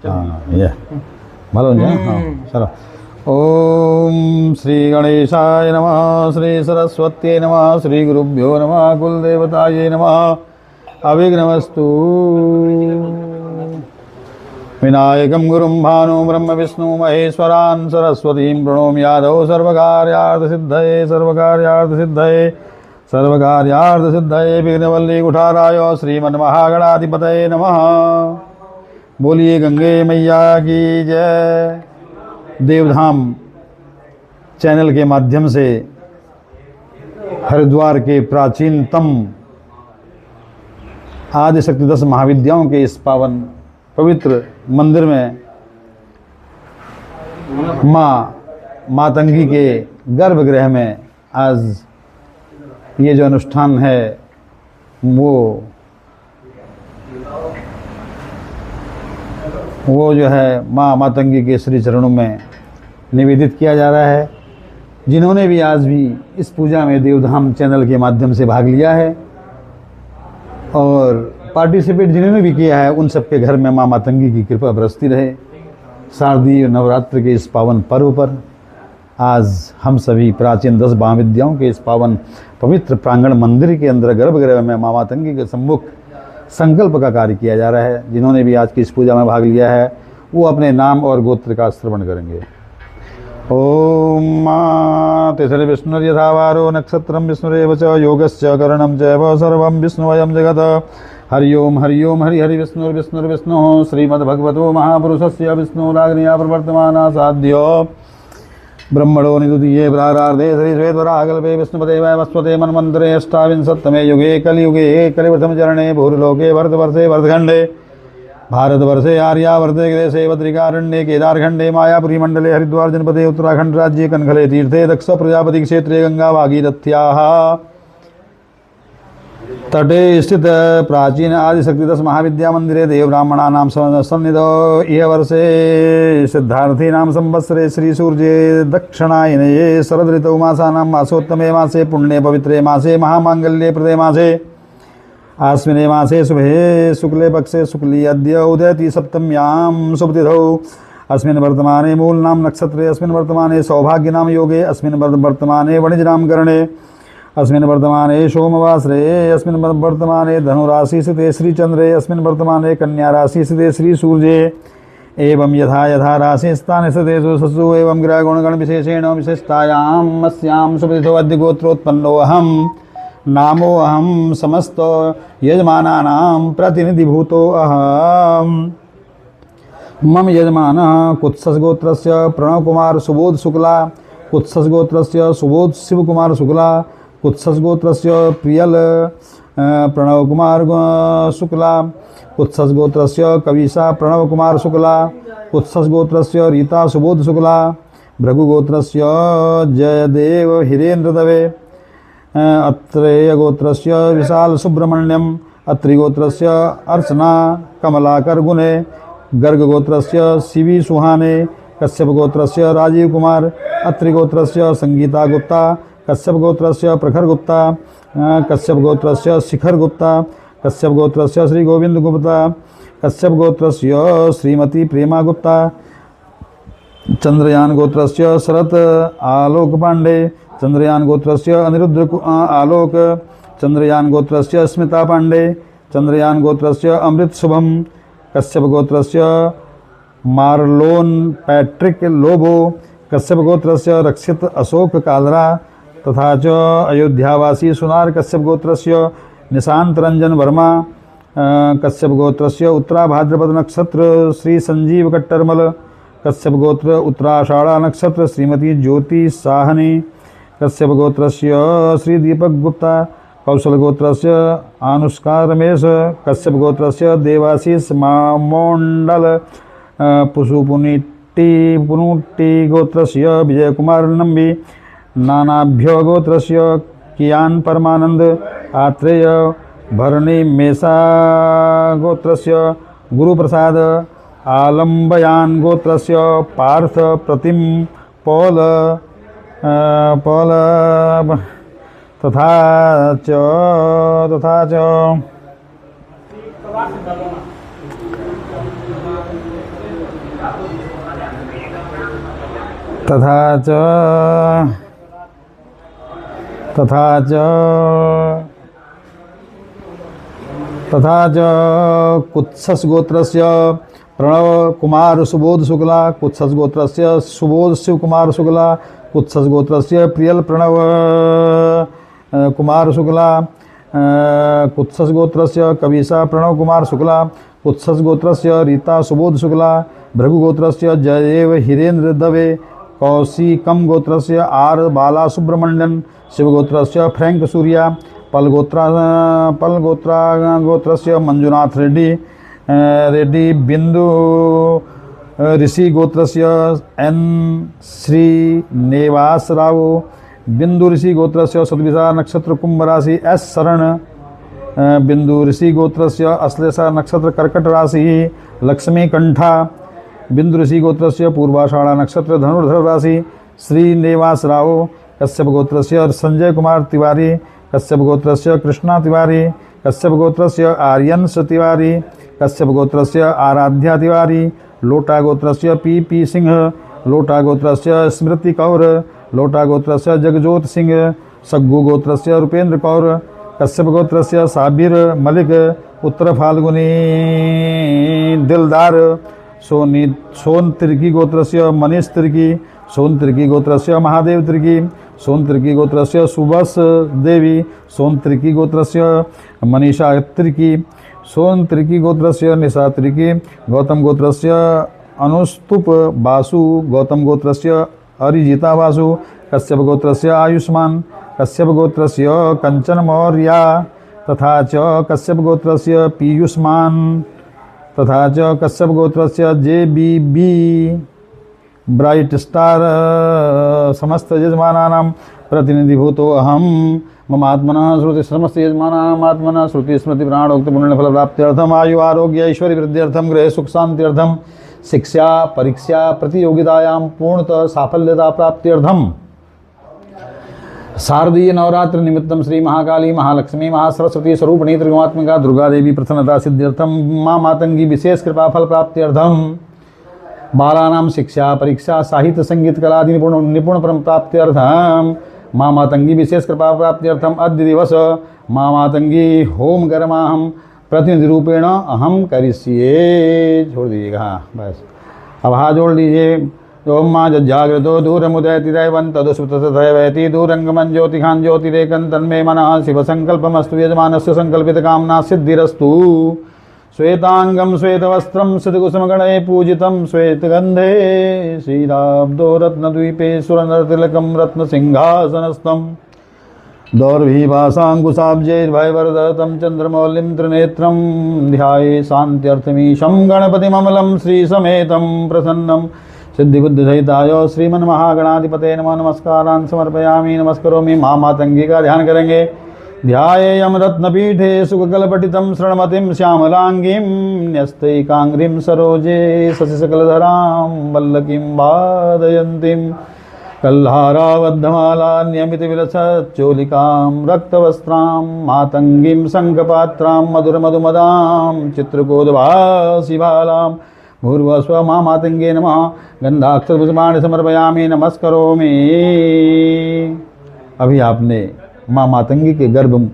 हाँ ये मालूम है। हाँ चलो। ओम श्री गणेशाय नमः, श्री सरस्वत्यै नमः, श्री गुरुभ्यो नमः, कुलदेवतायै नमः। अभिघ्नमस्तु। विनायकं गुरुं भानुं ब्रह्म विष्णु महेश्वरान् सरस्वतीं प्रणोमि यादव सर्वकार्यार्थसिद्धये सर्वकार्यार्थसिद्धये सर्वकार्यार्थसिद्धये विघ्नवल्ली कुठाराय श्रीमन्महागणाधिपतये नमः। बोलिए गंगे मैया की जय। देवधाम चैनल के माध्यम से हरिद्वार के प्राचीनतम आदिशक्ति 10 महाविद्याओं के इस पावन पवित्र मंदिर में माँ मातंगी के गर्भगृह में आज ये जो अनुष्ठान है वो जो है माँ मातंगी के श्री चरणों में निवेदित किया जा रहा है। जिन्होंने भी आज भी इस पूजा में देवधाम चैनल के माध्यम से भाग लिया है और पार्टिसिपेट जिन्होंने भी किया है, उन सबके घर में माँ मातंगी की कृपा बरसती रहे। शारदीय नवरात्र के इस पावन पर्व पर आज हम सभी प्राचीन 10 महाविद्याओं के इस पावन पवित्र प्रांगण मंदिर के अंदर गर्भगृह में माँ मातंगी के सम्मुख संकल्प का कार्य किया जा रहा है। जिन्होंने भी आज की इस पूजा में भाग लिया है वो अपने नाम और गोत्र का श्रवण करेंगे। ओम मा तिसरे विष्णु यथावारो नक्षत्रम विष्णुरेव च योगस्य करणं चैव सर्वं विष्णुवयं जगत्। हरि ओम हरि हरि विष्णुर्विष्णुर्विष्णुः श्रीमद्भगवतो महापुरुषस्य विष्णुराग्न्या प्रवर्तमाना साध्यो ब्रह्मणो निदुदीये प्रारार्धे श्री श्वेतवराहकल्पे विष्णुपते वैवस्वते मन्वन्तरे अष्टाविंशत्तमे युगे कलियुगे कलिप्रथम चरणे भूर्लोके भरतवर्षे भरतखण्डे भारतवर्षे आर्यावर्ते देशे बद्रिकारण्ये केदारखण्डे मायापुरी मंडले हरिद्वार जनपदे उत्तराखंड राज्ये कनखले तीर्थे दक्ष प्रजापति क्षेत्रे गंगा भागीरथ्याः तटे स्थित प्राचीन आदिशक्ति 10 महाविद्या मंदिरे देव ब्राह्मणानां सन्निधौ इह वर्षे सिद्धार्थीनां संवत्सरे श्री सूर्ये दक्षिणायनये शरद ऋतौ मासानां मासोत्तमे मासे पुण्ये पवित्रे मासे महामांगल्ये प्रदे मासे आश्विने मासे शुभे शुक्ले पक्षे शुक्ली अद्य उदयति सप्तम्यां शुभतिथौ अस्मिन् वर्तमाने मूलनां नक्षत्रे अस्मिन् वर्तमाने सौभाग्यनाम योगे अस्मिन् वर्तमाने वणिजनाम करणे अस्मिन् वर्तमाने सोमवासरे अस्मिन् वर्तमाने धनुराशि स्थिते श्रीचंद्रे अस्मिन् वर्तमाने कन्या राशि स्थिते श्री सूर्ये एवं यथा यथा राशि स्थाने स्थितेषु ससु एवं ग्रह गुणगण विशेषेण विशिष्टायाम् अस्यां शुभतिथौ अद्य गोत्रोत्पन्नोऽहं नामोऽहं समस्त यजमानानां प्रतिनिधिभूतो अहम्। मम यजमानः कुत्सगोत्रस्य प्रणवकुमार सुबोध शुक्ला, कुत्सगोत्रस्य सुबोध शिवकुमार शुक्ला, कुत्सगोत्रस्य प्रियल प्रणवकुमार शुक्ला, कुत्सगोत्रस्य कविशा प्रणवकुमार शुक्ला, कुत्सगोत्रस्य रीता सुबोध शुक्ला, भृगुगोत्रस्य जयदेव हिरेन्द्र दवे, अत्रेयगोत्रस्य विशाल सुब्रह्मण्यम, अत्रिगोत्रस्य अर्चना कमलाकर गुणे, गर्गगोत्रस्य शिवी सुहाने, कश्यपगोत्रस्य राजीव कुमार, अत्रिगोत्रस्य संगीता गुप्ता, कश्यपगोत्रस्य प्रखर गुप्ता, कश्यपगोत्रस्य शिखर गुप्ता, कश्यपगोत्रस्य श्री गोविंद गुप्ता, कश्यपगोत्रस्य श्रीमती प्रेमा गुप्ता, चंद्रयान गोत्रस्य शरत आलोक पांडे, चंद्रयान गोत्रस्य अनिरुद्ध आलोक, चंद्रयान गोत्रस्य स्मिता पांडे, चंद्रयान गोत्रस्य अमृत शुभम, कश्यप गोत्रस्य मार्लोन पैट्रिक लोबो, कश्यप गोत्रस्य रक्षित अशोक कालरा तथा च अयोध्यावासी सुनार कश्यप गोत्रस्य निशांत रंजन वर्मा, कश्यप गोत्रस्य उत्तरा भाद्रपद नक्षत्र श्री संजीव कट्टरमल, कश्यप गोत्र उत्तराषाढ़ा नक्षत्र श्रीमती ज्योति साहनी, कश्यप गोत्रस्य श्री दीपक गुप्ता, कौशल गोत्रस्य अनुष्का रमेश, कश्यप गोत्रस्य देवाशीष मोंडल, पुनुट्टी गोत्रस्य विजय कुमार नंबी, नानाभ्यो गोत्रस्य कियान परमानंद, आत्रेय भरणी मेसा गोत्रस्य गुरुप्रसाद, आलम्बयान गोत्रस्य पार्थ प्रतिम पौल तथा च तथा च तथा च तथा च कुत्सस गोत्रस्य प्रणव कुमार सुबोध शुक्ला, कुत्सस गोत्रस्य सुबोध शिव कुमार शुक्ला, कुत्सस गोत्रस्य प्रियल प्रणव कुमार शुक्ला, कुत्सस गोत्रस्य कविसा प्रणव कुमार शुक्ला, कुत्सस गोत्रस्य रीता सुबोध शुक्ला, भृगु गोत्रस्य जयदेव हिरेंद्र दवे, कौशिकम गोत्रस्य आर बाला सुब्रमण्यन, शिव गोत्रस्य फ्रैंक सूर्या, पल गोत्रस्य मंजुनाथ रेड्डी, बिंदु ऋषि गोत्रस्य एन श्रीनिवास राव, बिंदु ऋषि गोत्रस्य सद्विषा नक्षत्र कुंभ राशि एस शरण, बिंदु ऋषि गोत्रस्य अश्लेषा नक्षत्र कर्कट राशि लक्ष्मी कंठा, बिंदु ऋषि गोत्रस्य पूर्वाषाढ़ा नक्षत्र धनुर्धर राशि श्रीनिवास राव, कश्यप गोत्रस्य संजय कुमार तिवारी, कश्यप गोत्रस्य कृष्णा तिवारी, कश्यप गोत्रस्य आर्यंश तिवारी, कश्यप गोत्रस्य आराध्या तिवारी, लोटा गोत्रस्य पी सिंह, लोटा गोत्रस्य स्मृति कौर, लोटा गोत्रस्य जगजोत सिंह, सग्गू गोत्रस्य रुपेंद्र कौर, कश्यप गोत्रस्य साबिर मलिक, उत्तर फाल्गुनी दिलदार, सोन तिर्की गोत्रस्य मनीष तिर्की, सोन तिर्की गोत्रस्य महादेव तिर्की, सोन तिर्की गोत्रस्य सुबस देवी, सोन तिर्की गोत्रस्य मनीषा तिर्की, सोन तिर्की गोत्रस्य निशा तिर्की, गौतम गोत्रस्य अनुस्तुप बासु, गौतम गोत्रस्य अरिजिता बासु, कश्यप गोत्रस्य आयुष्मान, कश्यप गोत्रस्य कंचन मौर्या, तथा च कश्यप गोत्रस्य पीयूषमान, तथा च कश्यप गोत्रस्य JBB ब्राइट स्टार, समस्त यजमानानां प्रतिनिधिभूतो अहम मम आत्मनः श्रुति समस्त यजमानानां आत्मनः श्रुति स्मृति प्राणोक्त पुण्य फल प्राप्त्यर्थम आयु आरोग्य ऐश्वर्य वृद्ध्यर्थम गृह सुख शांत्यर्थम शिक्षा परीक्षा प्रतियोगितायां पूर्णतः साफल्यता प्राप्त्यर्थम शारदीय नवरात्र निमित्तम श्री महाकाली महालक्ष्मी महासरस्वती स्वरूपिणी त्रिगुणात्मिका दुर्गा देवी प्रसन्नता सिद्ध्यर्थम मां मातंगी विशेष कृपा फल प्राप्त्यर्थम बालानां शिक्षा परीक्षा साहित्य संगीत कलादि निपुण परम प्राप्त्यर्थम मां मातंगी विशेष कृपा प्राप्त्यर्थम अद्य दिवस मां मातंगी होम कर्माहम प्रतिनिधि रूपेण अहम करिष्ये। छोड़ दीजिएगा, हाँ बस अब हाथ जोड़ लीजिए। ओम माँ जागृतो दूरमुदयति दैवं तदुष्पतथैवैति दूरंगमं ज्योतिखां ज्योतिरेकं तन्मे मनः शिव संकल्पमस्तु यजमानस्य संकल्पितकामना सिद्धिरस्तु। श्वेतांगं श्वेतवस्त्रं सिद्धकुसुमगणैः पूजितं श्वेतगन्धे श्रीराब्दो रत्नद्वीपे सुरनरतिलकं रत्नसिंहासनस्थं दौर्भिभासाङ्कुशाब्जैर्भयवरदतं चन्द्रमौलिं त्रिनेत्रं ध्याये शान्त्यर्थमीशं गणपतिममलं श्रीसमेतं प्रसन्नं सिद्धिबुद्धिसहिताय श्रीमन्महागणाधिपते नमः। नमस्कारान् समर्पयामि, नमस्करोमि। मां मातंगी का ध्यान करेंगे। ध्यायेयं रत्नपीठे सुखकलपटितं शृण्मतीं श्यामलांगीं न्यस्तैकांग्रीं सरोजे शशिशकलधरां वल्लकीं वादयन्तीं कल्हाराबद्धमाला नियमितविलसच्चोलिकां रक्तवस्त्रां मातंगीं शङ्खपात्रां मधुरमधुमदां चित्रकोद्भासिबालां भूर्भुवस्व मां मातंगे नमः। गन्धाक्षरपुष्पाणि समर्पयामि, नमस्करोमि। अभी आपने माँ मातंगी के गर्भ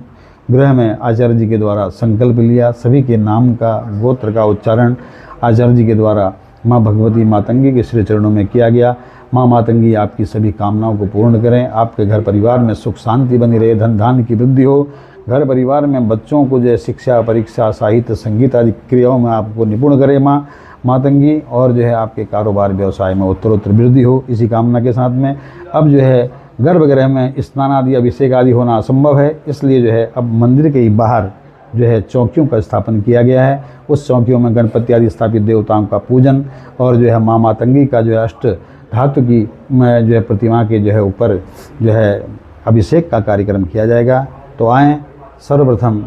गृह में आचार्य जी के द्वारा संकल्प लिया। सभी के नाम का गोत्र का उच्चारण आचार्य जी के द्वारा माँ भगवती मातंगी के श्री चरणों में किया गया। माँ मातंगी आपकी सभी कामनाओं को पूर्ण करें, आपके घर परिवार में सुख शांति बनी रहे, धन धान्य की वृद्धि हो, घर परिवार में बच्चों को जो है शिक्षा परीक्षा साहित्य संगीत आदि क्रियाओं में आपको निपुण करे माँ मातंगी, और जो है आपके कारोबार व्यवसाय में उत्तरोत्तर वृद्धि हो, इसी कामना के साथ में अब जो है गर्भगृह में स्नान आदि अभिषेक आदि होना असंभव है, इसलिए जो है अब मंदिर के ही बाहर जो है चौकियों का स्थापन किया गया है। उस चौकियों में गणपति आदि स्थापित देवताओं का पूजन और जो है माँ मातंगी का जो है अष्ट धातु की जो है प्रतिमा के जो है ऊपर जो है अभिषेक का कार्यक्रम किया जाएगा। तो आएँ सर्वप्रथम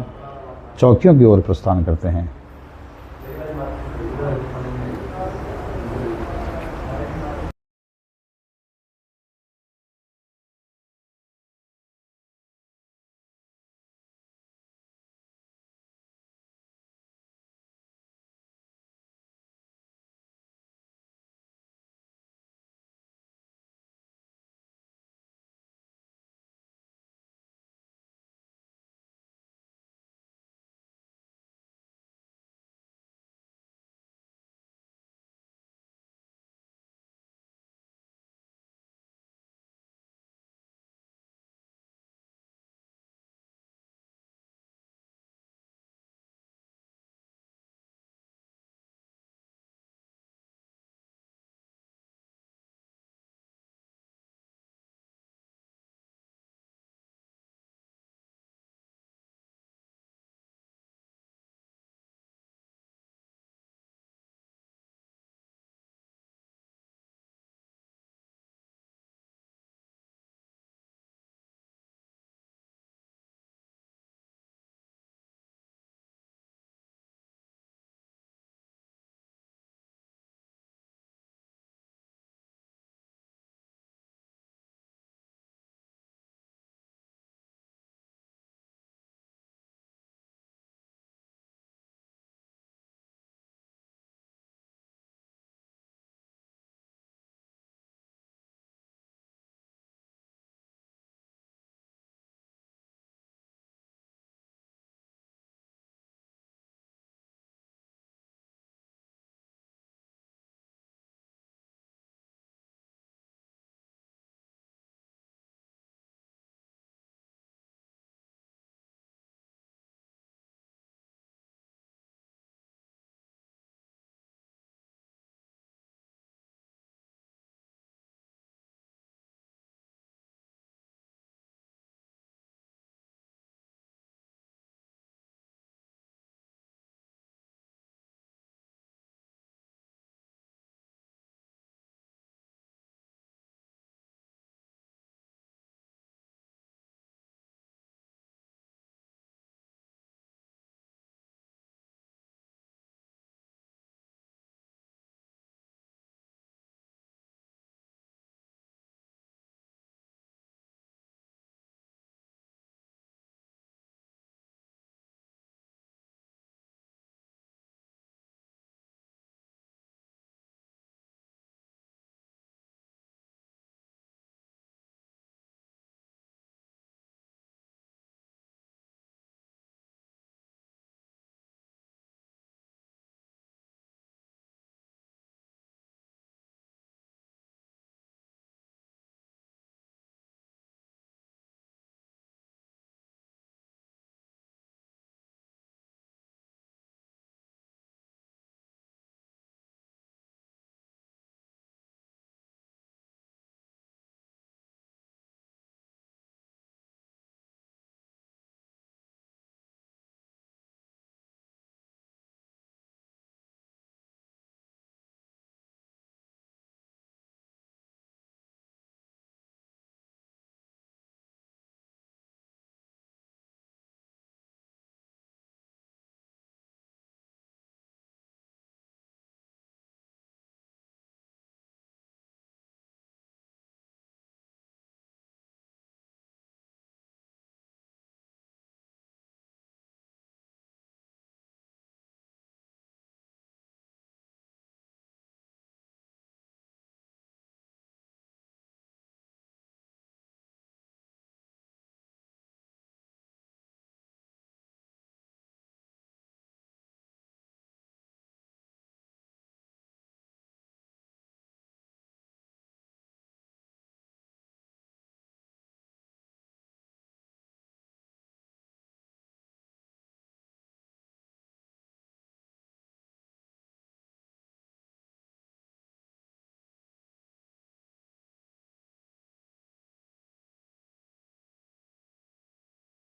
चौकियों की ओर प्रस्थान करते हैं।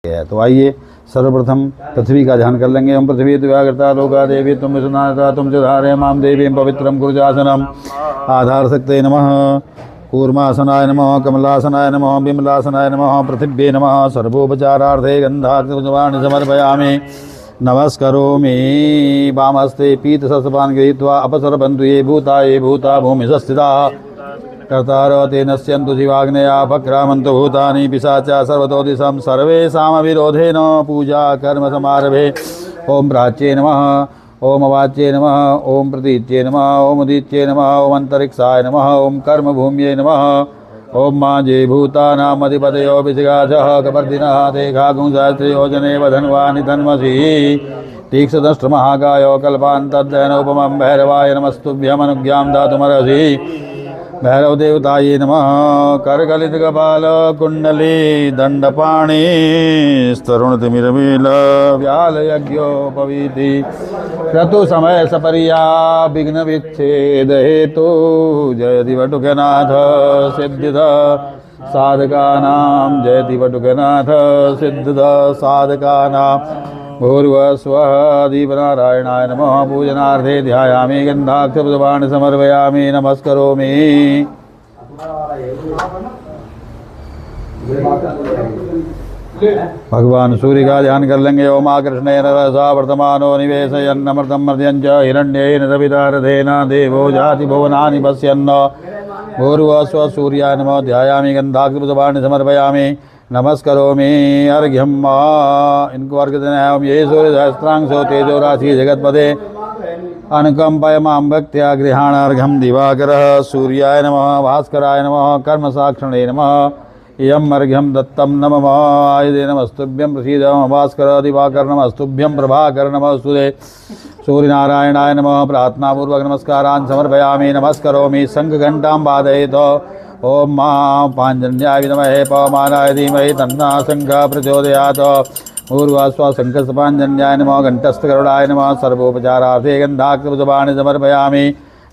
है। तो आइए सर्वप्रथम पृथ्वी का ध्यान कर लेंगे। ओम पृथ्वी दिव्याकृता लोका देवी तुम विश्वनाथा तुम धारे माम देवी पवित्रम कुरुजासनम आधार शक्ते नमः कूर्मासनाय नमः कमलासनाय नमः बिमलासनाय नमः पृथिव्ये नमः सर्वोपचारार्थे गन्धाक्षवाणि समर्पयामि नमस्करोमि वामस्ते पीतशस्त्रपान् गृहीत्वा अपसर्पन्तु ये भूता भूमिशस्थिता कर्तारो ते नश्यन्तु शिवाग्नयापक्रामन्तु भूतानि पिशाचा सर्वतो दिशं सर्वेषामविरोधेन पूजा कर्म समारभे। ओम प्राच्ये नमः ओम अवाच्ये नमः ओम प्रतीच्ये नमः ओम उदीच्ये नमः ओम अंतरिक्षाय नमः ओम कर्मभूम्ये नमः ओम माजे भूतानामधिपतयो विसिगाचः कपर्दिनः ते घागुंसहस्रयोजनेव धन्वानि धन्वसि तीक्ष्णदंष्ट्रमहाकायो कल्पान्तद्वयनोपमं भैरवाय नमस्तुभ्यमनुज्ञां दातुमर्हसि भैरव देवताये नमः करकलितकपाल कुंडली दंडपाणि स्तरुणतिमिरमील व्याल यज्ञोपवीति क्रतु समय सपरिया विघ्न विच्छेद हेतु जयति वटुकनाथ सिद्धिद साधकानां जयति वटुकनाथ सिद्धिद साधकानां भूर्वस्वः दीपनारायणाय नमः पूजनार्थे ध्यायामि गन्धाक्षपुष्पाणि समर्पयामि नमस्करोमि। भगवान सूर्य का ध्यान कर लेंगे। ओम कृष्णेन रसा वर्तमानो निवेशयन्नमृतं मर्त्यञ्च हिरण्येन सवितारथेन देवो जाति भुवनानि पश्यन्न भूर्वस्वः सूर्याय नमः ध्यायामि गन्धाक्षपुष्पाणि समर्पयामि नमस्करोमि। अर्घ्यम इनको अर्घ्य देना है। ओम ये सूर्य सहस्रांशो तेजो राशि जगतपदे अनुकंपय मां भक्त्या गृहाण अर्घ्यम दिवाकरः सूर्याय नमः भास्कराय नमः कर्म साक्षणे नमः इयम् अर्घ्यम दत्तं नमः आयुधे नमस्तुभ्यं प्रसीद भास्कर दिवाकर नमस्तुभ्यं प्रभाकर नमस्तुते सूर्यनारायणाय नमः प्रार्थनापूर्वक नमस्कारान् समर्पयामि नमस्करोमि। शंख घंटां वादयेत् ओम मां पांजन्याय विद्महे पवमानाय धीमहि तन्नः शंखः प्रचोदयात् पूर्वास्वा शंखस्पांजन्याय नमः घंटस्थगरुडाय नमः सर्वोपचारार्थे गन्धाक्षपुष्पाणि समर्पयामि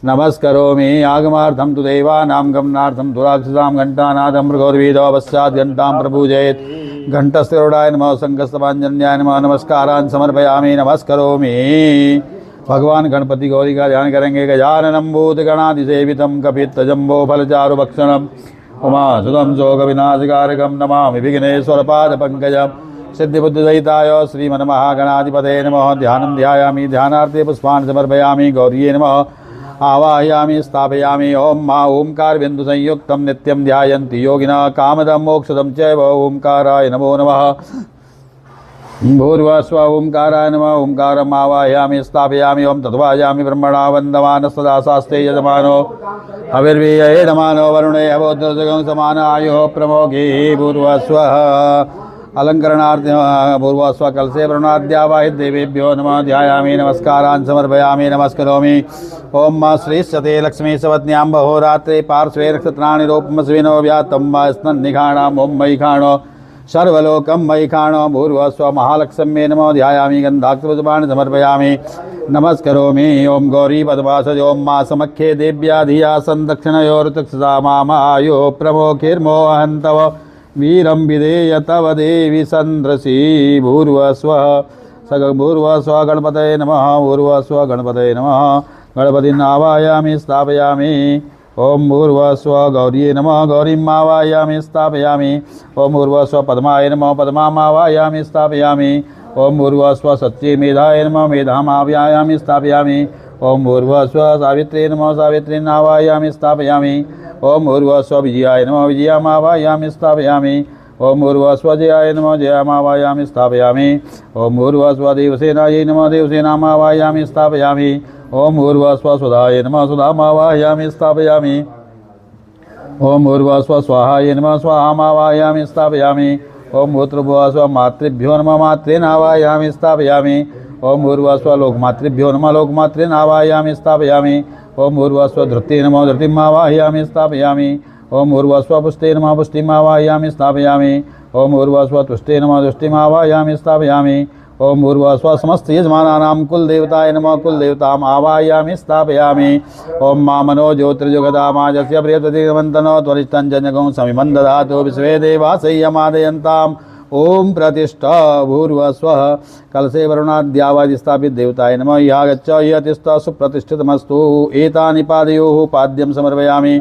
नमस्करोमि। आगमार्थं तु देवानां गमनार्थं तु राक्षसां घण्टानादं मृगोर्वीदो पश्चात् घण्टां प्रपूजयेत् घंटस्थगरुडाय नमः शंखस्पांजन्याय नमः नमस्कारान् समर्पयामि नमस्करोमि। भगवान गणपति गौरी का ध्यान करेंगे। गजाननं भूतगणाधिसेवितं कपित्थजम्बो फलचारुभक्षणम् उमासुतं शोकविनाशकारकं नमामि विघ्नेश्वरपादपङ्कजं सिद्धिबुद्धिसहिताय श्रीमन्महागणाधिपतये नमः। ध्यानं ध्यायामि ध्यानार्थे पुष्पाणि समर्पयामि गौर्ये नमः आवाहयामि स्थापयामि। ओम मा ओंकार बिंदु संयुक्तं नित्यं ध्यायन्ति योगिनः कामदं मोक्षदं चैव ओंकाराय नमो नमः। भूर्वस्व ओंकाराय नमः ओंकारम् आवाहयामि स्थापयामि। ओम तद्वायामि ब्रह्मणा वन्दमानः सदा शास्त्रे यजमानो हविर्वीर्ये नमानो वरुणे अवोद्रजगं समान आयुः प्रमोघे। भूर्वस्वः अलंकरणार्थे भूर्वस्व कलशे वरुणाद्यावाहित देवेभ्यो नमः ध्यायामि नमस्कारान् समर्पयामि नमस्करोमि। ओम मा श्रीश्चते लक्ष्मी सवत्न्यां बहोरात्रे पार्श्वे नक्षत्राणि रूपमस्विनो व्यातं वा स्नन्निघाणाम् ओम मयि खाणो सर्वलोकं मयि खाणो। भूर्वस्व महालक्ष्म्ये नमो ध्यायामि गन्धाक्षपुष्पाणि समर्पयामि नमस्करोमि। ओम गौरी पद्मासज ओम मा समख्ये देव्या धिया संदक्षिणयोर्तक्षसा मामायो प्रमोखिर्मोहन्तव वीरं विधेय तव देवी संद्रसी। भूर्वस्व भूर्वस्व गणपतये नमः भूर्वस्व गणपतये नमः गणपतिम् आवाहयामि स्थापयामि। ओम भूर्वस्व गौर्ये नमः गौरीम् आवाहयामि स्थापयामि। ओम भूर्वस्व पद्माय नमः पद्माम् आवाहयामि स्थापयामि। ओम भूर्वस्व सच्चे मेधाय नमः मेधाम् आवाहयामि स्थापयामि। ओम भूर्वस्व सावित्रे नमः सावित्रीम् आवाहयामि स्थापयामि। ओम भूर्वस्व विजयाय नमः विजयाम् आवाहयामि स्थापयामि। ओम भूर्वस्व जयाय नमः जयाम् आवाहयामि स्थापयामि। ओम भूर्वस्व देवसेनायै नमः देवसेनाम् आवाहयामि स्थापयामि। ओम भूर्वस्व सुधाय नमः सुधाम् आवाहयामि स्थापयामि। ओम भूर्वस्व स्वाहाय नमः स्वाहाम् आवाहयामि स्थापयामि। ओम भूर्भुवस्व मातृभ्यो नमः मातॄन् आवाहयामि स्थापयामि। ओम भूर्वस्व लोकमातृभ्यो नमः लोकमातॄन् आवाहयामि स्थापयामि। ओम भूर्वस्व धृते नमः धृतिम् आवाहयामि स्थापयामि। ओम भूर्वस्व पुष्टे नमः पुष्टिम् आवाहयामि स्थापयामि। ओम भूर्वस्व तुष्टे नमः तुष्टिम् आवाहयामि स्थापयामि। ओम भूर्वस्व समस्त यजमानानां कुलदेवताय नमः कुलदेवताम् आवाहयामि स्थापयामि। ओम मा मनो ज्योतिर्जुगदामाजस्य प्रियप्रतिमन्तनो त्वरिष्ठं जनकं समिमं ददातु विश्वे देवासय्यमादयन्तां ओम प्रतिष्ठा भूर्भुवस्वः कलशे वरुणाद्यावादि स्थापित देवताय नमः यागच्छ यतिष्ठ सुप्रतिष्ठितमस्तु एतानि पादयोः पाद्यं समर्पयामि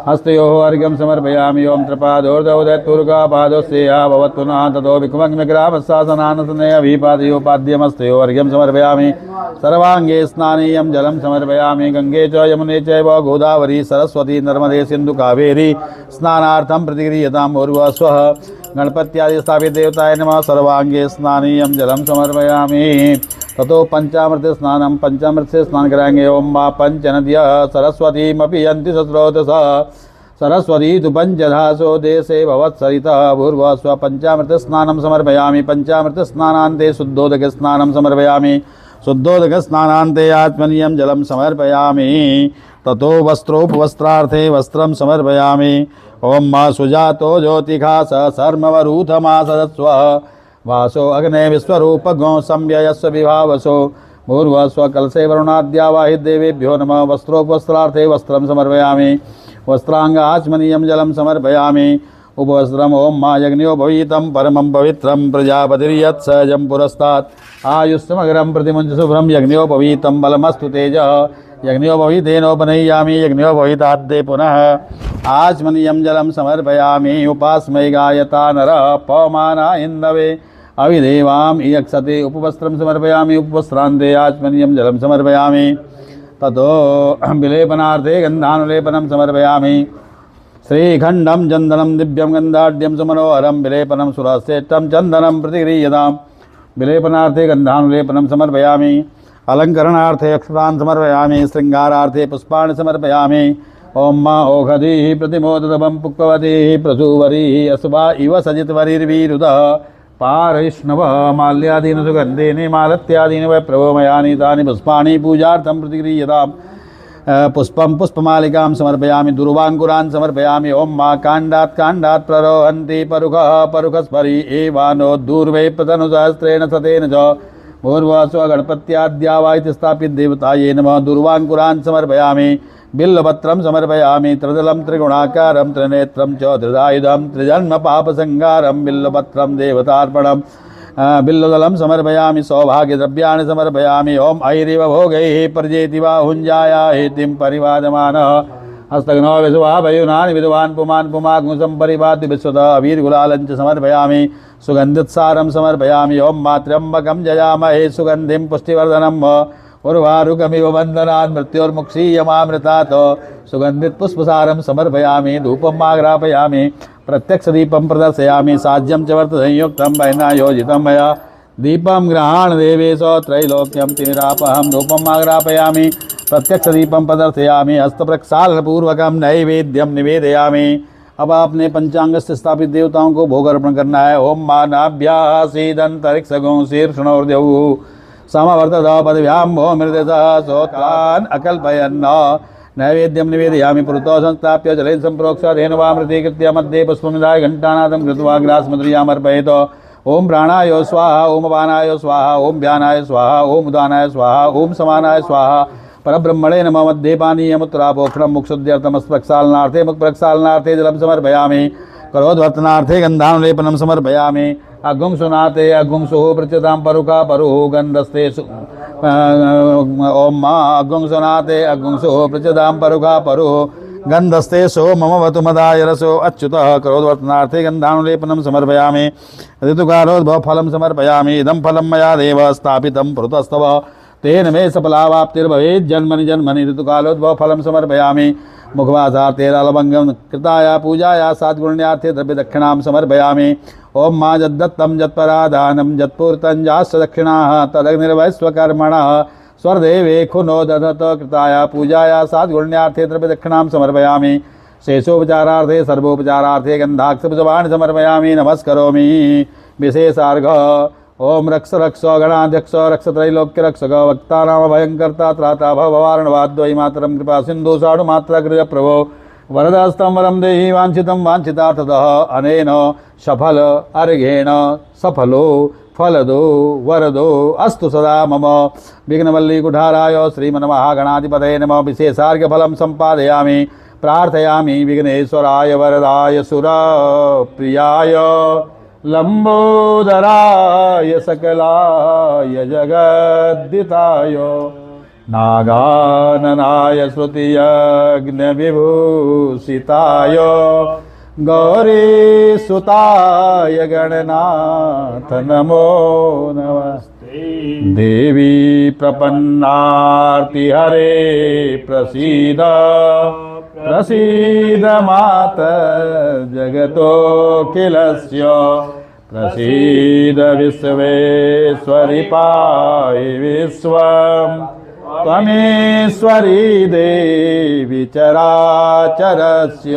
हस्तयोः अर्घ्यं समर्पयामि ओम त्रिपादोर्धौदत्तुर्गापादोस्तेया भवत्पुनः ततो विकुमग्नग्रामस्सासनानसनयभिपादयोः पाद्यमस्तयोः अर्घ्यं समर्पयामि सर्वांगे स्नानीयं जलं समर्पयामि गंगे च यमुने चैव गोदावरी सरस्वती नर्मदे सिंधु कावेरी स्नानार्थं प्रतिगृह्यतां भूर्भुवस्वः गणपत्यादि स्थापित देवताय नमः सर्वांगे स्नानीयं जलं समर्पयामि ततो पंचामृत स्नानं पंचामृत से स्नान कराएंगे ओम मा पंचनद्यः सरस्वतीमपि यन्ति सस्रोतसा सरस्वती तु पंचधासो देशे भवत्सरितः भूर्भुवस्वः पंचामृत स्नानं समर्पयामि पंचामृत स्नानान्ते शुद्धोदक स्नानं समर्पयामि शुद्धोदक स्नानान्ते आत्मनीयं जलं समर्पयामि ततो वस्त्रोपवस्त्रार्थे वस्त्रं समर्पयामि ओम मा सुजातो ज्योतिखा स सर्मवरूथमा सदस्व वासो अग्ने विश्वरूपगो संव्ययस्व विभावसो भूर्भुवस्वः कलशे वरुणाद्यावाहि देवेभ्यो नमः वस्त्रोपवस्त्रार्थे वस्त्रं समर्पयामि वस्त्रांगाचमनीयं जलं समर्पयामि उपवस्त्रम् ओम मा यज्ञोपवीतं परमं पवित्रं प्रजापतिर्यत्सहजं पुरस्तात् आयुष्यमग्रं प्रतिमुञ्च शुभ्रं यज्ञोपवीतं बलमस्तु तेजः यज्ञोपवीतेनोपनय्यामि यज्ञोपवीताद्दे पुनः आचमनीयं जलं समर्पयामि उपास्मै गायता नरः पवमाना इन्दवे अविदेवाम् इयक्षते उपवस्त्रं समर्पयामि उपवस्त्रान्ते आचमनीयं जलं समर्पयामि ततो विलेपनार्थे गन्धानुलेपनं समर्पयामि श्रीखण्डं चन्दनं दिव्यं गन्धाढ्यं सुमनोहरं विलेपनं सुरश्रेष्ठं चन्दनं प्रतिगृह्यतां विलेपनार्थे गन्धानुलेपनं समर्पयामि अलङ्करणार्थे अक्षतान् समर्पयामि शृङ्गारार्थे पुष्पाणि समर्पयामि ओम मा ओषधीः प्रतिमोदतमं पुष्पवतीः प्रसूवरीः अशुभा इव सजितवरीर्वीरुदः पारैष्णव माल्यादीनि सुगन्धेन मालत्यादीनि वै प्रभोमयानि तानि पुष्पाणि पूजार्थं प्रतिगृह्यताम् पुष्पं पुष्पमालिकां समर्पयामि दुर्वाङ्कुरान् समर्पयामि ओम मा काण्डात् प्ररोहन्ति परुखः परुखस्परि एवानो दूर्वे प्रतनुसहस्रेण शतेन च भूर्भुवस्वः गणपत्याद्यावाहिति स्थापित देवताये नमः दुर्वाङ्कुरान् समर्पयामि बिल्लपत्रं समर्पयामि त्रिदलं त्रिगुणाकारं त्रिनेत्रं च त्रिदायुधं त्रिजन्म पापसंहारं बिल्लपत्रं देवतार्पणं बिल्लदलं समर्पयामि सौभाग्यद्रव्याणि समर्पयामि ओम ऐरिव भोगैः पर्जेति वा हुञ्जाया हेतिं परिवादमानः हस्तघ्नो विश्वाभयुनानि विद्वान् पुमान् पुमाग्मुसं परिवाद्य विश्वतः वीरगुलालं च समर्पयामि सुगन्धित्सारं समर्पयामि ओम मा त्र्यम्बकं जयामहे सुगन्धिं पुष्टिवर्धनं उर्वारुकमिव वन्दनात् मृत्योर्मुक्षीयमामृतात् सुगन्धित पुष्पसारं समर्पयामि धूपम् आग्रापयामि प्रत्यक्षदीपं प्रदर्शयामि साज्यं च वर्तसंयुक्तं वैना योजितं मया दीपं गृहाण देवेश त्रैलोक्यं तिमिरापहं धूपम् आग्रापयामि प्रत्यक्षदीपं प्रदर्शयामि हस्तप्रक्षालनपूर्वकं नैवेद्यं निवेदयामि। अब आपने पंचांग से स्थापित देवताओं को भोग अर्पण करना है। ओम मानाभ्यासीदंतरिक्षगो शीर्षणोर्द्यौः समवर्तत पदव्यां भो मृदसः सोत्तान् अकल्पयन् नैवेद्यं निवेदयामि पुरतो संस्थाप्य जलेन सम्प्रोक्ष्य धेनुवामृतीकृत्य मध्ये पुष्पमिदाय घण्टानादं कृत्वा ग्रासमुद्रयामर्पयेत् ओम प्राणाय स्वाहा ओम अपानाय स्वाहा ओम व्यानाय स्वाहा ओम उदानाय स्वाहा ओम समानाय स्वाहा परब्रह्मणे नमः मध्ये पानीयमुत्तरापोक्षणं मुक्षुद्ध्यर्थमस्प्रक्षालनार्थे मुखप्रक्षालनार्थे जलं समर्पयामि करोद्वर्तनार्थे गन्धानुलेपनं समर्पयामि अगुंसुनाते अगुंसुः पृच्छतां परुका परुः गन्धस्ते ओम मा अगुंसुनाते अगुंसुः पृच्छतां परुका परुः गन्धस्ते सो मम वतु मदाय रसो अच्युतः करोद्वर्तनार्थे गन्धानुलेपनं समर्पयामि ऋतुकालोद्भवफलं समर्पयामि इदं फलं मया देव स्थापितं पुरतस्तव तेन मे सफलावाप्तिर्भवेत् जन्मनि जन्मनि ऋतुकालोद्भवफलं समर्पयामि मुखवासार्थेरलभङ्गं कृताया पूजाया साद्गुण्यार्थे द्रव्यदक्षिणां समर्पयामि ओम मा यद्दत्तं यत्परादानं यत्पूर्तं याश्च दक्षिणाः तदग्निर्वैश्वकर्मणः स्वर्देवे खुनो दधत कृताया पूजाया साद्गुण्यार्थे द्रव्यदक्षिणां समर्पयामि शेषोपचारार्थे सर्वोपचारार्थे गन्धाक्षपुष्पाणि समर्पयामि नमस्करोमि विशेषार्घः ओम रक्ष रक्ष गणाध्यक्ष रक्ष त्रैलोक्य रक्षक वक्तानाम भयंकर्ता त्राता भववारणवाद्वै मातरं कृपा सिंधु साधु मात्रा गृह प्रभो वरदास्तं वरं देहि वाञ्छितं वाञ्छितार्थतः अनेन सफल अर्घेण सफलो फलदो वरदो अस्तु सदा मम विघ्नवल्ली कुठाराय श्रीमन्महागणाधिपतये नमः विशेषार्घ्यफलं सम्पादयामि प्रार्थयामि विघ्नेश्वराय वरदाय सुरप्रियाय लंबोदराय सकलाय जगद्दिताय नागाननाय श्रुतियज्ञविभूषिताय गौरीसुताय गणनाथ नमो नमस्ते। देवी प्रपन्नार्तिहरे प्रसीद प्रसीद माता जगतोऽखिलस्य प्रसीद विश्वेश्वरि पाहि विश्वम् त्वमेश्वरी देवी चराचरस्य।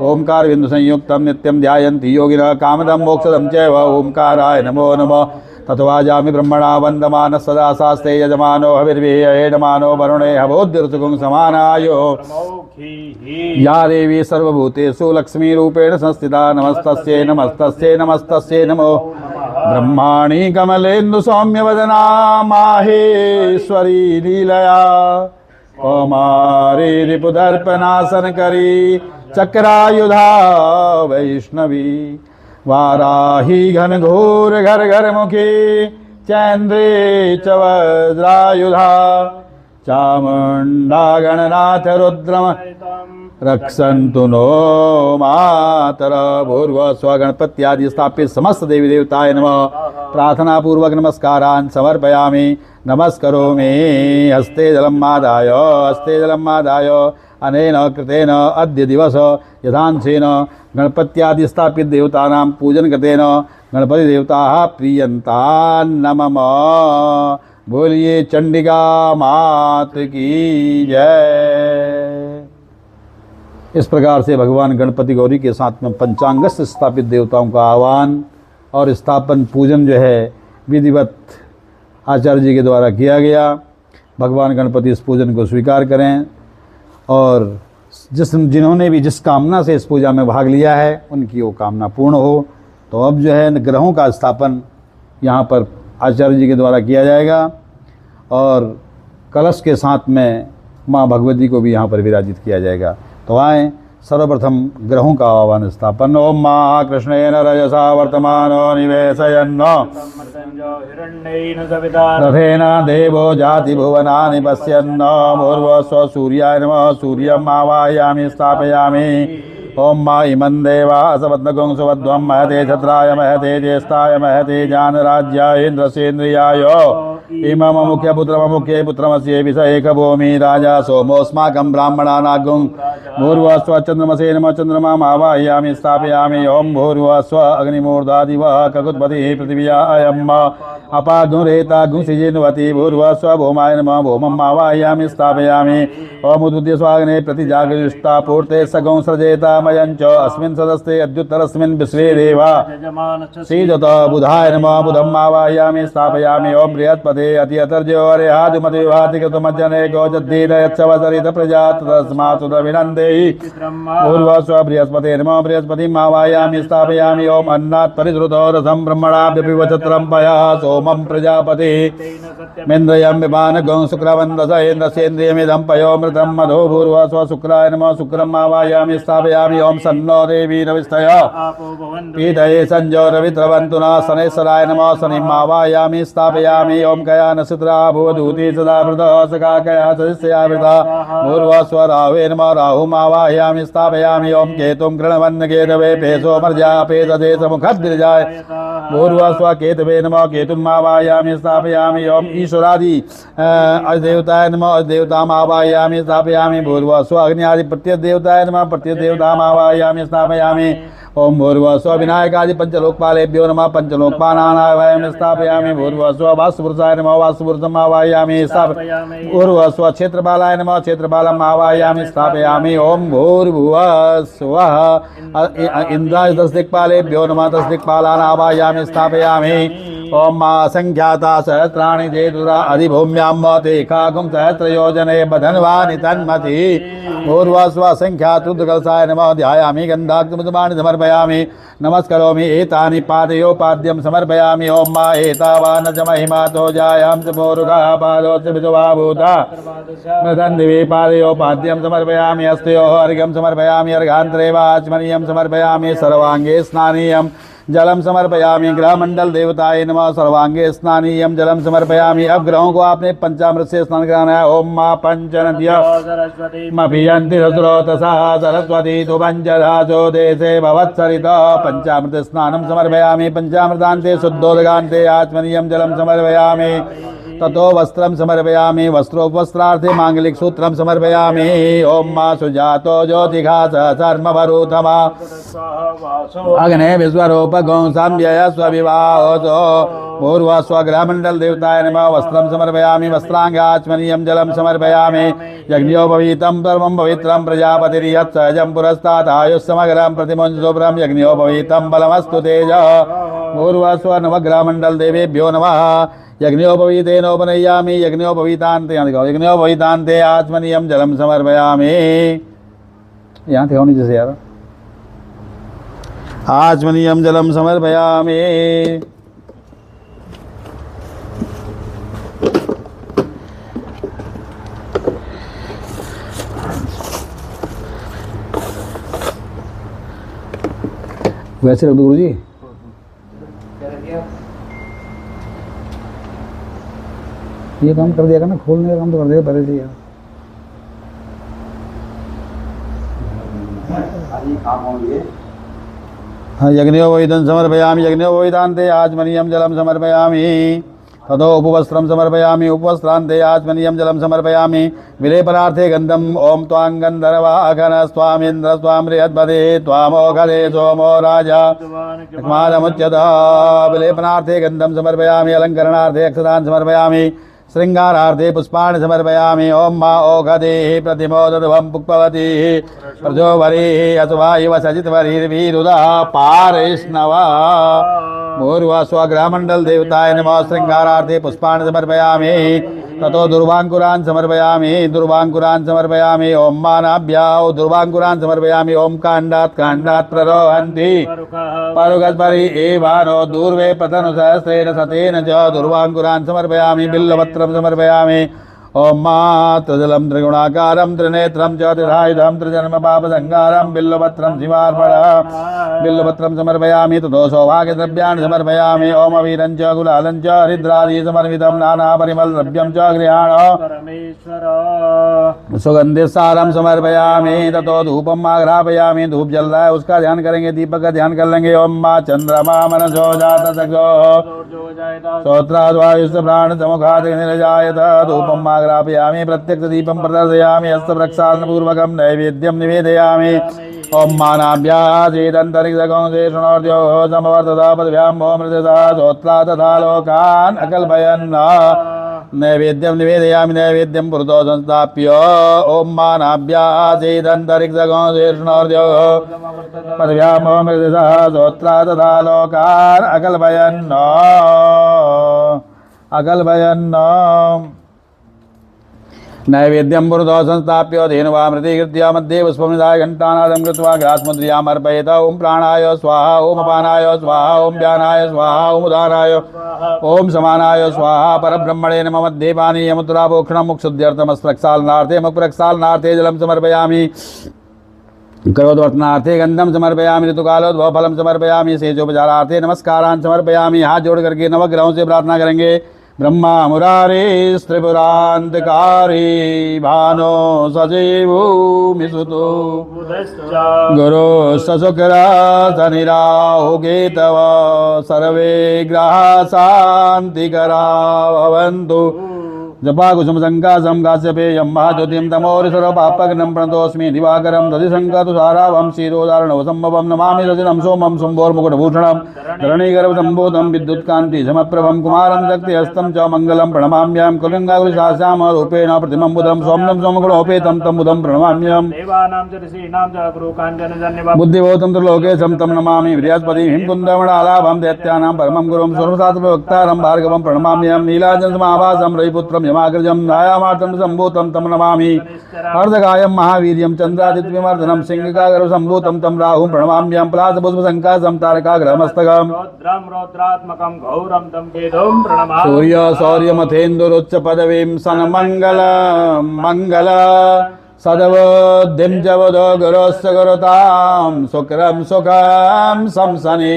ओंकार बिंदु संयुक्तं नित्यं ध्यायन्ति योगिनः कामदं मोक्षदं चैव। ओंकाराय नमो नमः। तत्वाजामि ब्रह्मणा वन्दमानः सदा शास्त्रे यजमानो हविर्विहेयमानो वरुणे हवोद्युर्सुगुं समानायो। या देवी सर्वभूतेषु लक्ष्मीरूपेण संस्थिता नमस्तस्यै नमस्तस्यै नमस्तस्यै नमो। ब्रह्माणि कमलेन्दु सौम्यवदना माहेश्वरी लीलया कौमारी रिपुदर्पणासनकरी चक्रायुधा वैष्णवी वाराही घनघोर घर घर मुखी चैन्द्रे च वज्रायुधा चामुण्डा गणनाथ रुद्रम रक्षन्तु नो मातर। भूर्भुवः स्वः गणपत्यादि स्थापित समस्त देवी देवताय नमः। प्रार्थना पूर्वक नमस्कारान् समर्पयामि। नमस्करोमि हस्ते जलम् आदाय अनेन कृतेन अद्य दिवस यथांशेन गणपत्यादि स्थापित देवतानां पूजन कृतेन गणपति देवताः प्रीयन्तान् नमः। बोलिए चंडिका मात की जय। इस प्रकार से भगवान गणपति गौरी के साथ में पंचांग से स्थापित देवताओं का आह्वान और स्थापन पूजन जो है विधिवत आचार्य जी के द्वारा किया गया। भगवान गणपति इस पूजन को स्वीकार करें और जिन्होंने भी जिस कामना से इस पूजा में भाग लिया है उनकी वो कामना पूर्ण हो। तो अब जो है ग्रहों का स्थापन यहाँ पर आचार्य जी के द्वारा किया जाएगा और कलश के साथ में माँ भगवती को भी यहाँ पर विराजित किया जाएगा। तो आए सर्वप्रथम ग्रहों का आह्वान स्थापन। ओम महाकृष्णेन रजसा वर्तमानो निवेशयन् रथेन देवो जाति भुवनानि पश्यन्। भूर्भुवस्सुवः सूर्याय नमः। सूर्यम् आवाहयामि स्थापयामि। ओम मा इमं देवा सपत्नगुं सुवध्वं महते छत्राय महते ज्येष्ठाय महते जानराज्याय इन्द्रसेन्द्रियाय इमम मुख्यपुत्रममुख्ये पुत्रमस्य विषयेकभूमि राजा सोमोऽस्माकं ब्राह्मणानागुं। भूर्भुवस्सुवः चन्द्रमसे नमः। चन्द्रमाम् आवाहयामि स्थापयामि। ओम भूर्भुवस्सुवः अग्निमूर्धादिवः ककुत्पतिः पृथिव्या अयम् अपागुंरेतागुं सिजिन्वति। भूर्भुवस्सुवः भौमाय नमः। भौमम् आवाहयामि स्थापयामि। ओम उद्युत्य स्वाग्ने प्रतिजागरिष्ठा पूर्ते सगुं सृजेता मयञ्च अस्मिन् सदस्ते अद्युत्तरस्मिन् विश्वे देवा सीदत। बुधाय नमः। बुधम् आवाहयामि स्थापयामि। ओम बृहस्पते अतियतर्जो अरेहादिमति विभाति कृतमज्जने गोजद्दीदयच्छवसरित प्रजा तस्मात् द्रविणन्देहि। भूर्भुवस्सुवः बृहस्पते नमः। बृहस्पतिम् आवाहयामि स्थापयामि। ओम अन्नात् परिसृतो रसं ब्रह्मणाभ्यपिब छत्रं पयः सोमं प्रजापतिः मिन्द्रियं विपानगुं शुक्रवन्दस इन्द्रसेन्द्रियमिदं पयोमृतं मधो। भूर्भुवस्सुवः शुक्राय नमः। शुक्रम् आवाहयामि स्थापयामि। ओम सन्नो देवी रविस्तय पीतये संजो रविद्रवन्तु नः। शनैश्वराय नमः। शनिम् आवाहयामि स्थापयामि। ओम कया नक्षत्रा भुवधूति सदा वृतः सखा कया सदस्यावृता। भूर्भुवस्सुवः राहुवे नमः। राहुम् आवाहयामि स्थापयामि। ओम केतुं गृणवन् केतवे पेशो मर्जा पेतदेशमुखद्विजाय। भूर्भुवस्सुवः केतवे नमः। केतुम् आवाहयामि स्थापयामि। ओम ईश्वरादि अधिदेवताय नमः। अधिदेवताम् आवाहयामि स्थापयामि। भूर्भुवस्सुवः अग्न्यादि प्रत्यदेवताय नमः। प्रत्यदेवताम् आवाहयामि स्थापयामि। ओम भूर्भुवस्सुवः विनायकादि पंचलोकपालेभ्यो नमः। पंचलोकपालान् आवाहयामि स्थापयामि। भूर्भुवस्सुवः वास्तुपुरुषाय नमः। वास्तुपुरुषम् आवाहयामि स्थापयामि। भूर्भुवस्सुवः क्षेत्रपालाय नमः। क्षेत्रपालम् आवाहयामि स्थापयामि। ओम भूर्भुवस्सुवः इन्द्राय दशदिक्पालेभ्यो नमः। दशदिक्पालान् आवाहयामि स्थापयामि। ओम असंख्याता सहस्राणि चेतुरा अधिभूम्यां तेकागुं सहस्रयोजने बधन्वानि तन्मति। भूर्भुवस्सुवः संख्यात रुद्रकलशाय नमः। ध्यायामि गन्धाग्निमुद्गमानि समर्पयामि। नमस्करोमि एतानि पादयोपाद्यं समर्पयामि। ओम मा एतावान् च महिमातो जायां च भोरुगः पादो च विदुवाभूता मृदन् दिवि पादयोपाद्यं समर्पयामि। हस्तयोः अर्घ्यं समर्पयामि। अर्घान्तरे वाचमनीयं समर्पयामि। सर्वाङ्गे स्नानीयं जलम समर्पयामि। ग्रहमंडल देवताय नमः। सर्वांगे स्नानीयम जलम समर्पयामि। अब ग्रहों को आपने पंचामृत से स्नान कराना है। ओम मा पंचनद्य मभियन्ति स्रोतसा सरस्वती तु पंचराजो देशे भवत्सरिता। पंचामृत स्नानं समर्पयामि। पंचामृतान्ते शुद्धोदगान्ते आचमनीयं जलं समर्पयामि। ततो वस्त्रं समर्पयामि। वस्त्रोपवस्त्रार्थे मांगलिक सूत्रं समर्पयामि। ओम मा सुजातो ज्योतिघास सर्मवरुथमा अग्ने विश्वरूपगो संव्यय स्वविवाहोतो पूर्व स्वग्रहमंडल देवताय नमः। वस्त्रं समर्पयामि। वस्त्रांगाचमनीयं जलं समर्पयामि। यज्ञोपवीतं सर्वं पवित्रं प्रजापतिर्यत्सहजं पुरस्तात् आयुष्समग्रं प्रतिमुञ्च शुभ्रं यज्ञोपवीतं बलमस्तु तेज। पूर्व स्वनवग्रहमंडल देवेभ्यो नमः। यज्ञोपवीतेनोपनय्यामि। यज्ञोपवीतान्ते यज्ञोपवीतान्ते आत्मनीयं जलं समर्पयामि। यहाँ थे होनी जैसे यार आचमनीयं जलं समर्पयामि। वैसे रख दो गुरु जी। ये काम कर दिया ना, खोलने का काम तो कर देगा पहले से यार। हाँ यज्ञोपवीतं समर्पयामि। यज्ञोपवीतान्ते आचमनीयं जलं समर्पयामि। ततो उपवस्त्रं समर्पयामि। उपवस्त्रान्ते आचमनीयं जलं समर्पयामि। विलेपनार्थे गन्धम् ओम त्वां गन्धर्वाघन स्वामिन्द्र स्वामृहद्पदे त्वामोघदे सोमो राजा मानमुच्यत। विलेपनार्थे गन्धं समर्पयामि। अलङ्करणार्थे अक्षतान् समर्पयामि। श्रृंगारार्थे पुष्पाणि समर्पयामि। ओम मा ओघदेः प्रतिमोदध्वं पुष्पवती प्रजोवरीः अथवा इव सजितवरीर्वीरुदः पारिष्णवा। पूर्व स्वग्रहमंडल देवताय नमः। श्रृंगारार्थे पुष्पाणि समर्पयामि। ततो दुर्वांकुरान् समर्पयामि। दुर्वांकुरान् समर्पयामि। ओम मानाभ्यां दुर्वांकुरान् समर्पयामि। ओम कांडात् कांडात् प्ररोहन्ति परुगस्परि एवानो दूर्वे पतनु सहस्रेण सतेन च दुर्वांकुरान् समर्पयामि। बिल्लपत्रं समर्पयामि। ओम मा त्रिजलं त्रिगुणाकारं त्रिनेत्रं च त्रिधायुधं त्रिजन्म पापसंहारं बिल्लपत्रं शिवार्पणम्। बिल्लपत्रं समर्पयामि। ततो सौभाग्यद्रव्याणि समर्पयामि। ओम वीरं च गुलालं च हरिद्रादि समर्पितं नानापरिमलद्रव्यं च गृहाण सुगन्धिसारं समर्पयामि। ततो धूपम् आघ्रापयामि। धूप जल रहा है उसका ध्यान करेंगे, दीपक का ध्यान कर लेंगे। ओम मा चंद्रमा मनसो जात सखो श्रोत्राद्वायुष्य प्राण समुखात् निरजायत। धूपम् आघ्रापयामि। प्रत्यक्ष दीपं प्रदर्शयामि। हस्तप्रक्षालनपूर्वकं नैवेद्यं निवेदयामि। ओम मानाभ्यासीदन्तरिक्षगो शेषणोर्द्यो समवर्तता पदभ्यां भौमृतता श्रोत्रा तथा लोकान् अकल्पयन् नैवेद्यं निवेदयामि। नैवेद्यं पुरतो संस्थाप्य ओम मानाभ्यासीदन्तरिक्षगो शेषणोर्द्यो पदभ्यां भौमृतता श्रोत्रा तथा लोकान् अकल्पयन् नैवेद्यं पुरतो संस्थाप्य धेनुवामृतीकृत्य मध्ये पुष्पनिधाय घण्टानादं कृत्वा ग्रासमुद्र्यामर्पयेत। ओम प्राणाय स्वाहा। ओम अपानाय स्वाहा। ओम व्यानाय स्वाहा। ओम उदानाय ओम समानाय स्वाहा। परब्रह्मणे नमः। मध्ये पानीयमुद्राभोक्षणं मुक्षुद्ध्यर्थमस्त्रक्षालनार्थे मुखप्रक्षालनार्थे जलं समर्पयामि। करोद्वर्तनार्थे गंधम समर्पयामि। ऋतुकालोद्भवफलं समर्पयामि। सेजोपचारार्थे नमस्कारान् समर्पयामि। हाथ जोड़ करके नवग्रहों से प्रार्थना करेंगे। ब्रह्मा मुरारी त्रिपुरांतकारी भानो सजीवो मिसुतो गुरु सशुक्रा शनिराहु केतव सर्वे ग्रहा शांतिकरा भवन्तु। जपाकुसुम संकाशं काश्यपेयं महाज्योतिं तमोरिसरो पापग्नं प्रणतोऽस्मि दिवाकरं दधिशङ्कतुषारावं क्षीरोदारणवसम्भवं नमामि रजनं सोमं शुम्भोर्मुकुटभूषणं धरणीगर्भसम्भूतं विद्युत्कान्तिसमप्रभं कुमारं शक्तिहस्तं च मङ्गलं प्रणमाम्यहं कुलिङ्गाकुलिशास्याम रूपेण प्रतिमं बुधं सौम्यं सोमगुणोपेतं तं बुधं प्रणमाम्यहं बुद्धिभूतं त्रिलोकेशं तं नमामि बृहस्पतिं हिमकुन्दमणालाभं दैत्यानां परमं गुरुं सर्वशास्त्रप्रवक्तारं भार्गवं प्रणमाम्यहं नीलाचन्द्रमाभासं रविपुत्रं यमाग्रजं नायामार्तं सम्भूतं तं नमामि अर्धकायं महावीर्यं चन्द्रादित्यविमर्दनं सिंहिकागर्भसम्भूतं तं राहुं प्रणमाम्यहं पलाशपुष्पसङ्काशं तारकाग्रहमस्तकं सूर्य शौर्यमथेन्दुरुच्च पदवीं सन्मङ्गलं मङ्गल सदवोद्यं च वदो गुरोश्च गुरुतां शुक्रं सुखं संसनि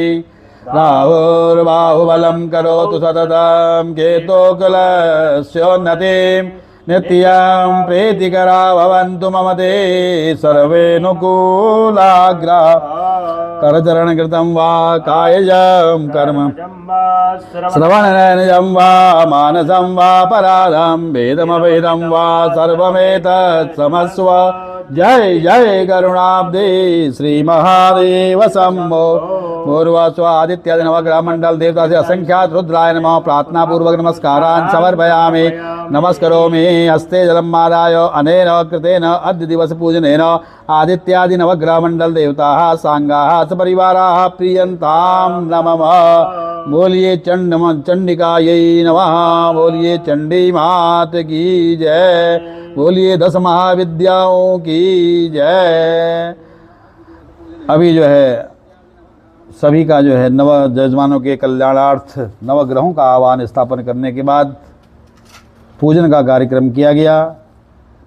राहुर्बाहुबलं करोतु सततं केतोकुलस्योन्नतिं नित्यं प्रीतिकरा भवन्तु मम ते सर्वेऽनुकूलाग्रा करचरणकृतं वा कायजं कर्म श्रवणनयनजं वा मानसं वा पराधं वेदमवेदं वा सर्वमेतत् समस्व जय जय करुणाब्धे श्री महादेव शंभो पूर्वस्व आदित्यादि नवग्रह मंडल देवता से असंख्यात रुद्राय नमः प्रार्थना पूर्वक नमस्कारान् समर्पयामि नमस्करोमि हस्ते जलम आदाय अनेन कृतेन अद्य दिवस पूजनेन आदित्यादि नवग्रह मंडल देवताः सांगाः सपरिवाराः प्रियन्तां नमः बोलिए चंडिकायै नमः बोलिए चंडी मात की जय बोलिए 10 महाविद्याओं की जय। अभी जो है सभी का जो है नव जजमानों के कल्याणार्थ नवग्रहों का आह्वान स्थापन करने के बाद पूजन का कार्यक्रम किया गया।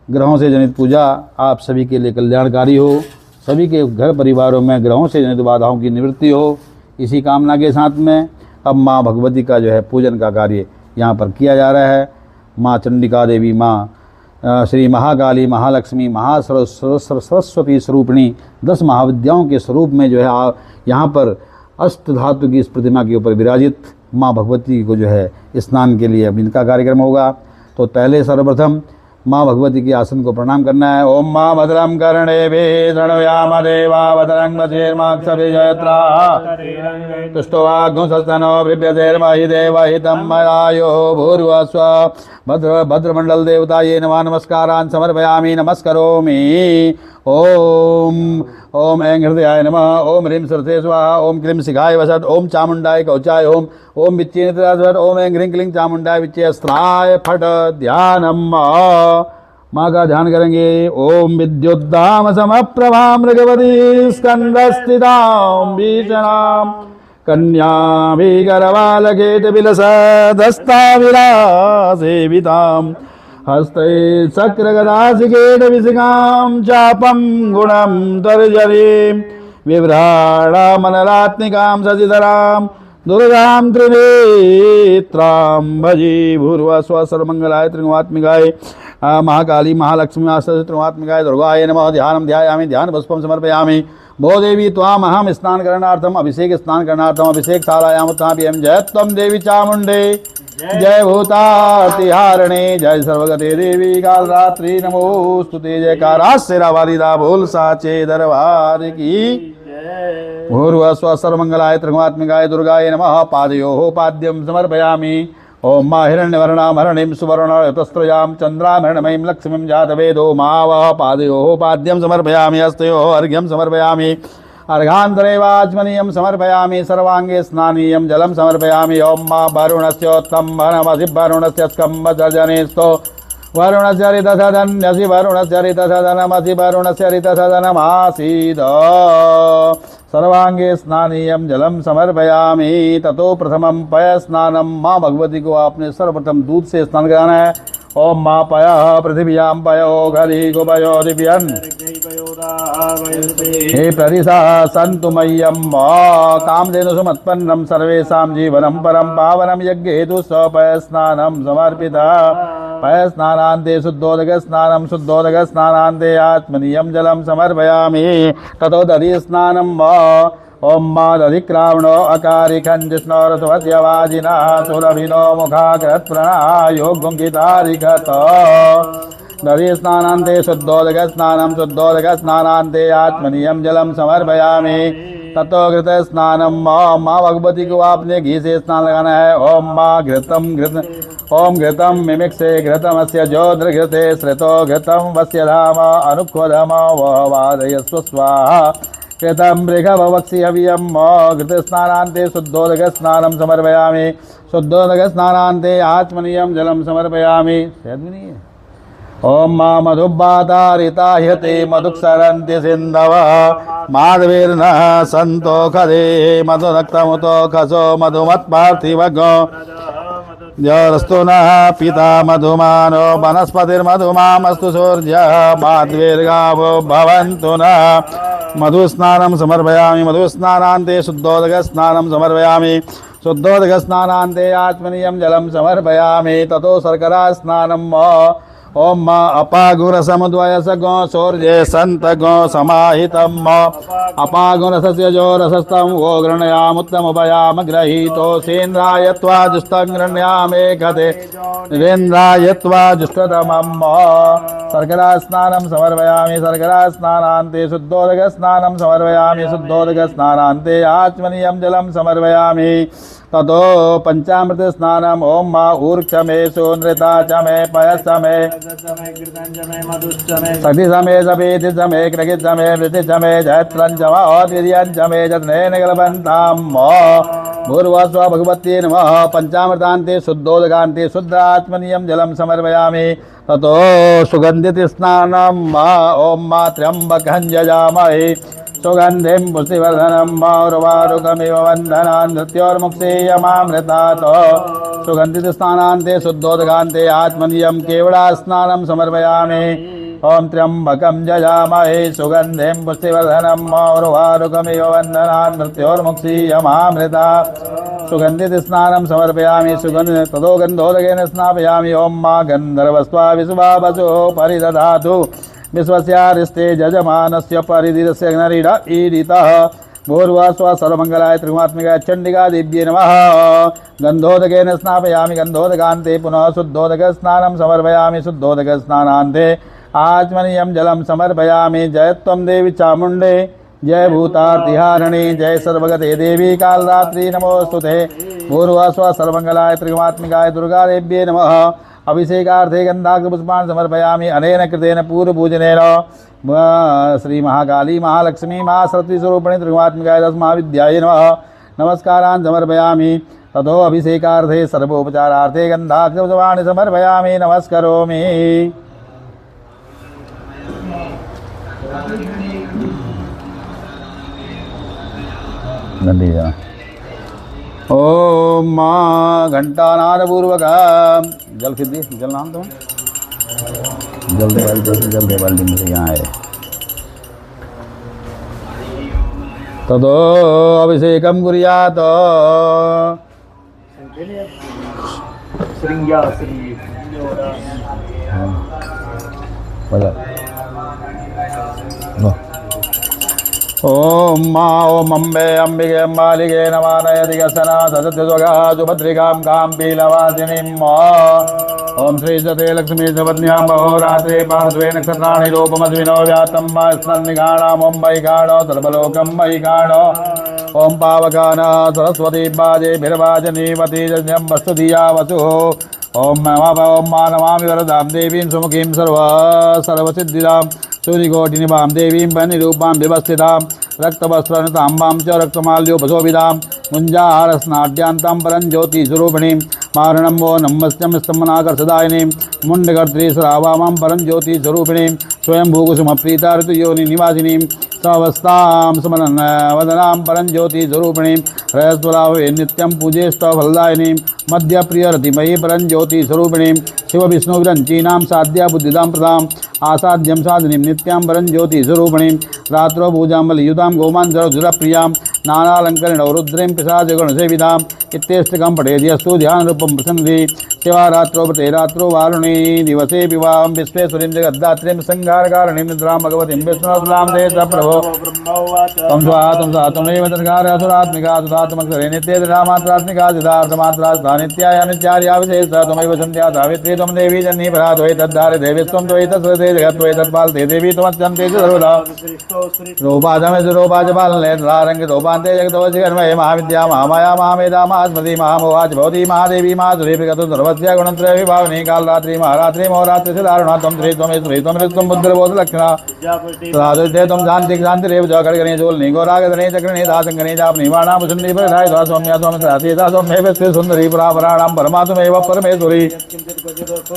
ग्रहों से जनित पूजा आप सभी के लिए कल्याणकारी हो, सभी के घर परिवारों में ग्रहों से जनित बाधाओं की निवृत्ति हो, इसी कामना के साथ में अब माँ भगवती का जो है पूजन का कार्य यहाँ पर किया जा रहा है। माँ चंडिका देवी, माँ श्री महाकाली, महालक्ष्मी, सरस्वती स्वरूपिणी 10 महाविद्याओं के स्वरूप में जो है यहाँ पर अष्ट धातु की इस प्रतिमा के ऊपर विराजित माँ भगवती को जो है स्नान के लिए अब इनका कार्यक्रम होगा। तो पहले सर्वप्रथम माँ भगवती के आसन को प्रणाम करना है। ओम माँ भद्रम कर्णेभिः शृणुयाम देवा भद्रं वचेर्माक्षभिर्जयत्रा तुष्टवाग्मुंसस्तनो बिभ्यतेर्महि देवहितं मयायो भूर्भुवस्व भद्रमंडल देवताये नमः नमस्कारान् समर्पयामि नमस्करोमि। ओम ऐं हृदयाय नमः, ओम ह्रीं सरसे स्वाहा, ओम क्लीं शिखाय वसत्, ओम चामुंडाय कवचाय, ओम विच्चे नित्रास्वत्, ओम ऐं ह्रीं क्लीं चामुंडाय विच्चे अस्त्राय फट। ध्यानम माँ का ध्यान करेंगे। ओम विद्युद्दाम समप्रभा मृगवती स्कंदस्थितां बीजनां कन्याभिः करवालकेत विलसदस्ताविलासेवितां हस्ते चक्रगदासिकेट विशिखां चापं गुणं तर्जनीं बिभ्राणामनलात्मिकां शशिधरां दुर्गां त्रिनेत्रां भजे भूर्भुवस्व सर्वमंगलाय त्रिगुणात्मिकाय महाकाली महालक्ष्मी त्रिगुणात्मिकाय दुर्गाय नमः। ध्यानं ध्यायामि, ध्यान पुष्पं समर्पयामि। भो देवी त्वाम् अहं स्नान करणार्थम अभिषेक स्नान करणार्थम अभिषेक शालायां उत्थाप्यं। जय त्वं देवी चामुण्डे, जय भूतातिहारिणे, जय सर्वगते देवी कालरात्रि नमोस्तुते। जयकारा शेरावाली दा बोल साचे दरबार की। भूर्भुवस्व सर्वमंगलाय त्रिगुणात्मिकाय दुर्गाय नमः। पादयोः पाद्यं समर्पयामि। ओम मा हिरण्यवर्णां हरणीं सुवर्णरतस्त्रयां चंद्रां हिरण्मयीं लक्ष्मीं जातवेदो मावः। पादयोः पाद्यं समर्पयामि। हस्तयोः अर्घ्यं समर्पयामि। अर्घान्तरे वाचमनीयं समर्पयामि। सर्वांगे स्नानीयं जलं समर्पयामि। ओम मा वरुणस्योत्तमनमसि वरुणस्य स्कम्भसर्जनेस्तो वरुणस्य ऋतसदन्यसि वरुणस्य ऋतसदनमसि वरुणस्य ऋतसदनमासीद। सर्वांगे स्नानीयं जलम समर्पयामि। ततो प्रथमं पय स्नानम। माँ भगवती को आपने सर्वप्रथम दूध से स्नान कराना है। ओम माँ पयः पृथिव्यां पयो घरी गुपयो दिव्यन् हे प्रदिशा सन्तु मह्यं कामधेनु सुमत्पन्नं सर्वेषां जीवनं परं पावनं यज्ञेतु पय स्नानं समर्पिता। पय स्नानान्ते शुद्धोदक स्नानान्ते आत्मनीयं जलं समर्पयामि। ततो दधि स्नानं ओम मा दधिक्रावणो अकारिखं जिष्णोरथवद्यवाजिना सुरभिनो मुखाग्रत्प्रणायो गुंकितारिखत। दधि स्नानान्ते शुद्धोदक स्नानान्ते आत्मनीयं जलं समर्पयामि। ततो घृत स्नानम। माँ भगवती को आपने घी से स्नान लगाना है। ओम माँ ओम घृतम मिमिक्षे घृतमस्य ज्योतिर्घृते श्रितो घृतम वस्य धाम अनुक्वधम वादयस्व स्वाहा। कृतं मृगभवक्षि हवियं घृत स्नानान्ते शुद्धोदक स्नानं समर्पयामि। शुद्धोदक स्नानान्ते आत्मनीयं जलं समर्पयामि। ओम मा मधुबातारिता ह्यते मधुक्षरन्ति सिन्धवः माधवीर्न सन्तो खदे मधुरक्तमुतो खसो मधुमत्पार्थिवगो द्यौरस्तु नः पिता मधुमानो वनस्पतिर्मधुमामस्तु सूर्यः माध्वीर्गावो भवन्तु नः मधुस्नानं समर्पयामि मधुस्नानान्ते शुद्धोदकस्नानं समर्पयामि शुद्धोदकस्नानान्ते आत्मनीयं जलं समर्पयामि ततो शर्करा स्नानं ओम अपागुरसमुद्वयस गो शौर्ये संत गो समाहितम अपागुरसस्य जो रसस्तम वो गृह्णयामुत्तमुपयाम गृहीतो सेन्द्रायत्वा जुष्टं गृह्णयामे कथे निवेन्द्रायत्वा जुष्टतमम् शर्करा स्नानं समर्पयामि शर्करा स्नानान्ते शुद्धोदक स्नानं समर्पयामि शुद्धोदक स्नानान्ते आचमनीयं जलं समर्पयामि ततो पंचामृत स्नानम ओम मा ऊर्क्ष मे सुनृता च मे पयस मे सती समे सपेति समे कृगित समे वृति समे जयत्रं च महोदीर्यं च मे जत्नेन गलबन्तां भूर्वस्व भगवती नमः पंचामृतान्ते शुद्धोदकान्ते शुद्धात्मनीयं जलं समर्पयामि ततो सुगन्धित स्नानम ओम मा त्र्यंबकं यजामहे सुगंधिं पुष्टिवर्धनं मौरवारुकमिव वन्दनान् नृत्योर्मुक्षीयमामृतात् सुगन्धित स्नानान्ते शुद्धोदकान्ते आत्मनीयं केवला स्नानं समर्पयामि ओम त्र्यंबकं यजामहे सुगंधिं पुष्टिवर्धनं मौरवारुकमिव वन्दनान् नृत्योर्मुक्षीयमामृतात् सुगन्धित स्नानं समर्पयामि ततो गन्धोदकेन स्नापयामि ओम मा गन्धर्वस्त्वा विश्वावसु परिदधातु विश्वस्यारिष्टे जजमानस्य परिधिरस्य नरीड ईडितः भूर्वस्व सर्वमङ्गलाय त्रिगुणात्मिकाय चण्डिका देव्यै नमः गन्धोदकेन स्नापयामि गन्धोदकान्ते पुनः शुद्धोदकस्नानं समर्पयामि शुद्धोदकस्नानान्ते आचमनीयं जलं समर्पयामि जय त्वं देवी चामुण्डे जय भूतार्तिहारिणी जय सर्वगते देवी कालरात्रि नमोस्तुते भूर्वस्व सर्वमङ्गलाय त्रिगुणात्मिकाय दुर्गा देव्यै नमः अभिषेकार्थे गन्धाग्रपुष्पान् समर्पयामि अनेन कृतेन पूर्वपूजनेन श्री महाकाली महालक्ष्मी महासरस्वती स्वरूपिणी त्रिगुणात्मिकाय दशमहाविद्यायै नमः नमस्कारान् समर्पयामि ततो अभिषेकार्थे सर्वोपचारार्थे गन्धाग्रपुष्पाणि समर्पयामि नमस्करोमि ओम माँ घंटानादपूर्वक जल फिर दी जल नाम तो जल दे बाल्टी में से यहाँ है तदो अभिषेकम कुर्यात ओम मा ओम अम्बे अंबिके अम्बालिके नमानयति गसना सदत्यसुगा सुभद्रिकां कां पीलवासिनीं ओम श्री सते लक्ष्मी सपत्न्यां महोरात्रे पार्श्वे नक्षत्राणि रूपमस्मिनो व्यातं मा स्नन्निगाणाम् ओम वैगाणो सर्वलोकं वैगाणो ओम पावकान सरस्वती बाजे भिर्वाजनीवती जन्यं वस्तुधिया वसुः ओम मा नमामि वरदां देवीं सुमुखीं सर्वसिद्धिदां सूर्यकोटिनिभां देवीं वह्निरूपां व्यवस्थितां रक्तवस्त्रनताम्बां च रक्तमाल्योपशोभितां मुञ्जाहारस्नाट्यान्तां परं ज्योतिस्वरूपिणीं मारणं वो नमस्त्यं स्तम्भनाकर्षदायिनीं मुण्डकर्त्री श्रावामां परं ज्योतिस्वरूपिणीं स्वयंभूकुसुमप्रीता ऋतुयोनिनिवासिनीं सवस्थां समनवदनां परं ज्योतिस्वरूपिणीं रजस्वलाभे नित्यं पूजेष्टफलदायिनीं मध्यप्रियरतिमयी परं ज्योतिस्वरूपिणीं शिवविष्णुविरञ्चीनां साध्या बुद्धिदां प्रदाम् आसाध्यं साधिनीं नित्यां परं ज्योतिस्वरूपिणीं रात्रौ पूजां बलियुतां गोमाञ्जलधुरप्रियां नानालङ्करणौ रुद्रीं पिशाचगुणसेविताम् इत्येष्टकं पठेद्यस्तु ध्यानरूपं प्रसन्नति शिवारात्रौ व्रते रात्रौ वारुणी दिवसे विवाह विश्वेश्वरीं जगद्धात्रीं संहारकारिणीं निद्रां भगवतीं विष्णुसुलां ते च प्रभो तं स्वाहा त्वमेव तत्कारसुरात्मिका सुधात्मक्षरे नित्ये रामात्रात्मिका सिद्धार्थमात्रा नित्याय नित्यार्या विशेषता त्वमेव सन्ध्या सावित्री त्वं देवी जन्नी परा त्वयि तद्धारे देवी त्वं त्वयि तत्सृते जगत्त्वयि तत्पालते देवी त्वमत्यन्ते च सर्वदा रूपाजमे रूपाजपालनेत्रारङ्गे जगतो जगन्मये महाविद्या महामाया महामेधा महास्मृति महामोहाच भवती महादेवी महासुरे प्रगतो भवत्या गुणत्रय विभावनी कालरात्रि महारात्रि महोरात्रि से दारुणा त्वं त्वं बुद्धिर्बोध लक्षणा तदादुद्दे त्वं शांति रेव ज खड्गणे जोलनी घोरागधने चक्रणे दासंगणे जापनी वाणा मुसंदी परधाय दा सौम्या स्वामी दा सौम्ये व्यस्ते सुंदरी परापराणाम परमात्मैव परमेश्वरी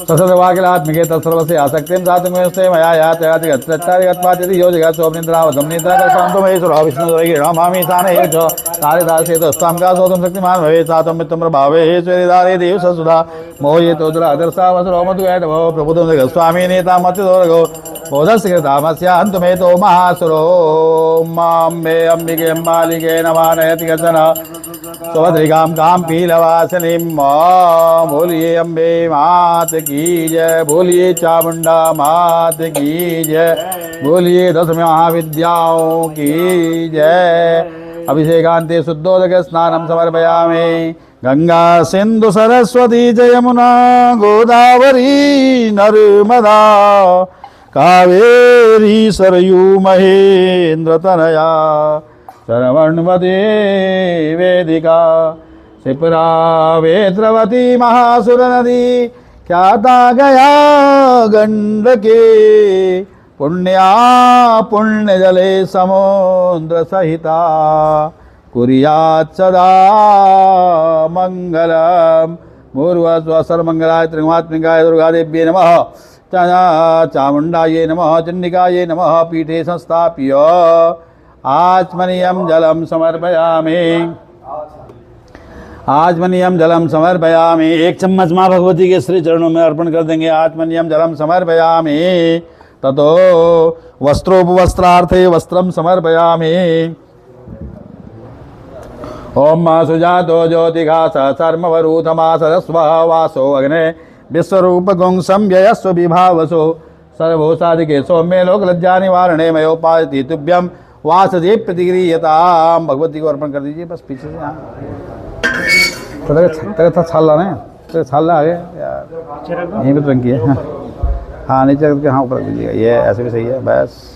ससदवाकिलात्मिके तत्सर्वस्य आसक्तिं सातुमेस्ते मया याति गच्छारि गत्वाति यो जगत् सोमनिद्रावतं निद्राकल्पान्तो महेश्वरो विष्णुदुरैः नमामि साने च तारिदासे तस्तां का सोतं शक्तिमान भवेत् सातं मित्रं प्रभावे श्रीदारे देव ससुधा मोहितो दुरादर्शावसरो मधुऐटभो प्रबुद्धं जगत्स्वामी नेता मत्यदोरगो बोधस्य कृतामस्यान्तमेतो महासुरो मां मे अम्बिके मालिके नमानयति गचन स्वभद्रिकां कां पीलवासनीं बोलिए अम्बे मात की जय, बोलिए चामुंडा मात की जय, बोलिए 10 महाविद्याओं की जय। अभिषेकांते शुद्धोदक स्नानं समर्पयामि। गंगा सिंधु सरस्वती च यमुना गोदावरी नर्मदा कावेरी सरयू महेंद्र तनया शरवणवती वेदिका शिप्रा वेत्रवती महासुर नदी ख्याता गया गंडके पुण्या पुण्य जले समुद्र सहिता कुर्यात् सदा मंगलम। मूर्वस्व सर्वमंगलाय त्रिगुणात्मिकाय दुर्गादेव्ये नमः। चामुंडायै नमः। चंडिकायै नमः। पीठे संस्थाप्य आचमनीयं जलं समर्पयामि। आचमनीयं जलं समर्पयामि। 1 चम्मच माँ भगवती के श्री चरणों में अर्पण कर देंगे। आचमनीयं जलं समर्पयामि। ततो वस्त्रोपवस्त्रार्थे वस्त्रं समर्पयामि। ओम मा सुजातो ज्योतिघा सर्मवरूथमा सरस्वः वासो अग्ने विश्वरूप गुंसम व्ययस्व विभावसो सर्वो साधिके सौम्ये लोक लज्जा निवारणे मयोपायति तुभ्यम वासदे प्रतिक्रियताम। भगवती को अर्पण कर दीजिए बस पीछे से। हाँ तो छाल रहा है तो छाल आ गया यार, यहीं पर रंगी है। हाँ नीचे करके हाँ ऊपर दीजिएगा, ये ऐसे भी सही है बस।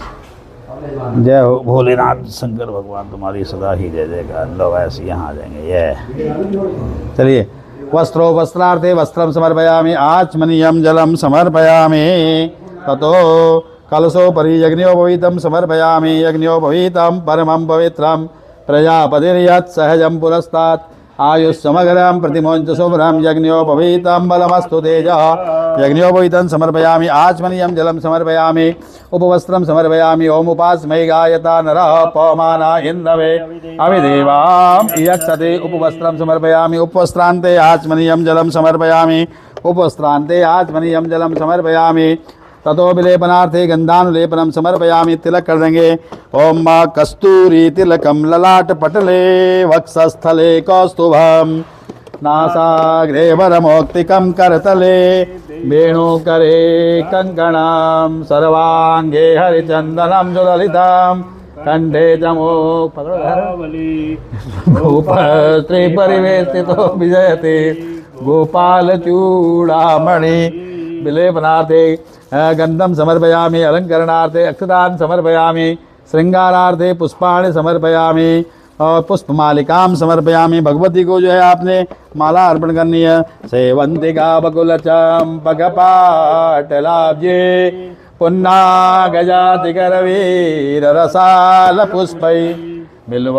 जय हो भोलेनाथ शंकर भगवान, तुम्हारी सदा ही जय जयकार। लो ऐसे यहाँ आ जाएंगे ये। चलिए वस्त्रो वस्त्रार्थे वस्त्रम समर्पयामि। आचमनीयं जलं समर्पयामि। ततो कलशोपरि यज्ञोपवीतं समर्पयामि। यज्ञोपवीतं परमं पवित्रं प्रजापतिर्यत् सहजं पुरस्तात् आयुष्समग्रं प्रतिमोञ्च शुभ्रं यज्ञोपवीतं बलमस्तु तेजः। यज्ञोपवीतं समर्पयामि। आचमनीयं जलं समर्पयामि। उपवस्त्रं समर्पयामि। ओम उपास्मै गायता नरः पवमाना इन्दवे अविदेवां यक्षते। उपवस्त्रं समर्पयामि। उपवस्त्रान्ते आचमनीयं जलं समर्पयामि। उपवस्त्रान्ते आचमनीयं जलं समर्पयामि। ततो विलेपनार्थे गंधानुलेपनम समर्पयामि। तिलक कर देंगे। ओम मां कस्तूरी तिलकम ललाट पटले वक्षस्थले कौस्तुभम नासाग्रे वरमौक्तिकं करतले वेणुकरे कंकणम सर्वांगे हरिचंदनम सुललितम कंठे चमोक गोपस्त्री परिवेष्टितो विजयते गोपाल चूड़ामणि। विलेपनार्थे गंधम समर्पयामि। अलंकरणार्थे अक्षतान् समर्पयामि। श्रृंगारार्थे पुष्पाणि समर्पयामि और पुष्पमालिकां समर्पयामि। भगवती को जो है आपने माला अर्पण करनी है। सेवंतिका बकुल चंपक पाटलाब्जे पुन्नागजाति करवीर रसाल पुष्पै बिल्व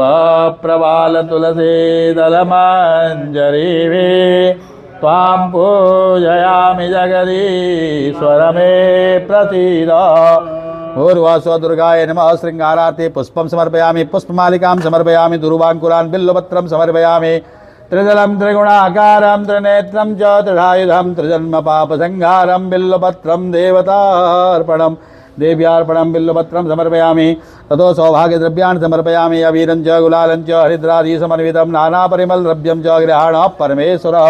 प्रवाल तुलसी दलमंजरी वे त्वां पूजयामि जगदीश्वर मे प्रसीद। पूर्वास्व दुर्गाय नमः। श्रृंगारार्थे पुष्पं समर्पयामि। पुष्पमालिकां समर्पयामि। दुर्वांकुरान् बिल्वपत्रं समर्पयामि। त्रिदलं त्रिगुणाकारं त्रिनेत्रं च त्रिधायुधं त्रिजन्म पापसंहारं बिल्वपत्रं देवतार्पणं देव्यार्पणं बिल्वपत्रं समर्पयामि। ततो सौभाग्यद्रव्याणि समर्पयामि। अबीरं च गुलालं च हरिद्रादि समन्वितं नानापरिमलद्रव्यं च गृहाण परमेश्वरः।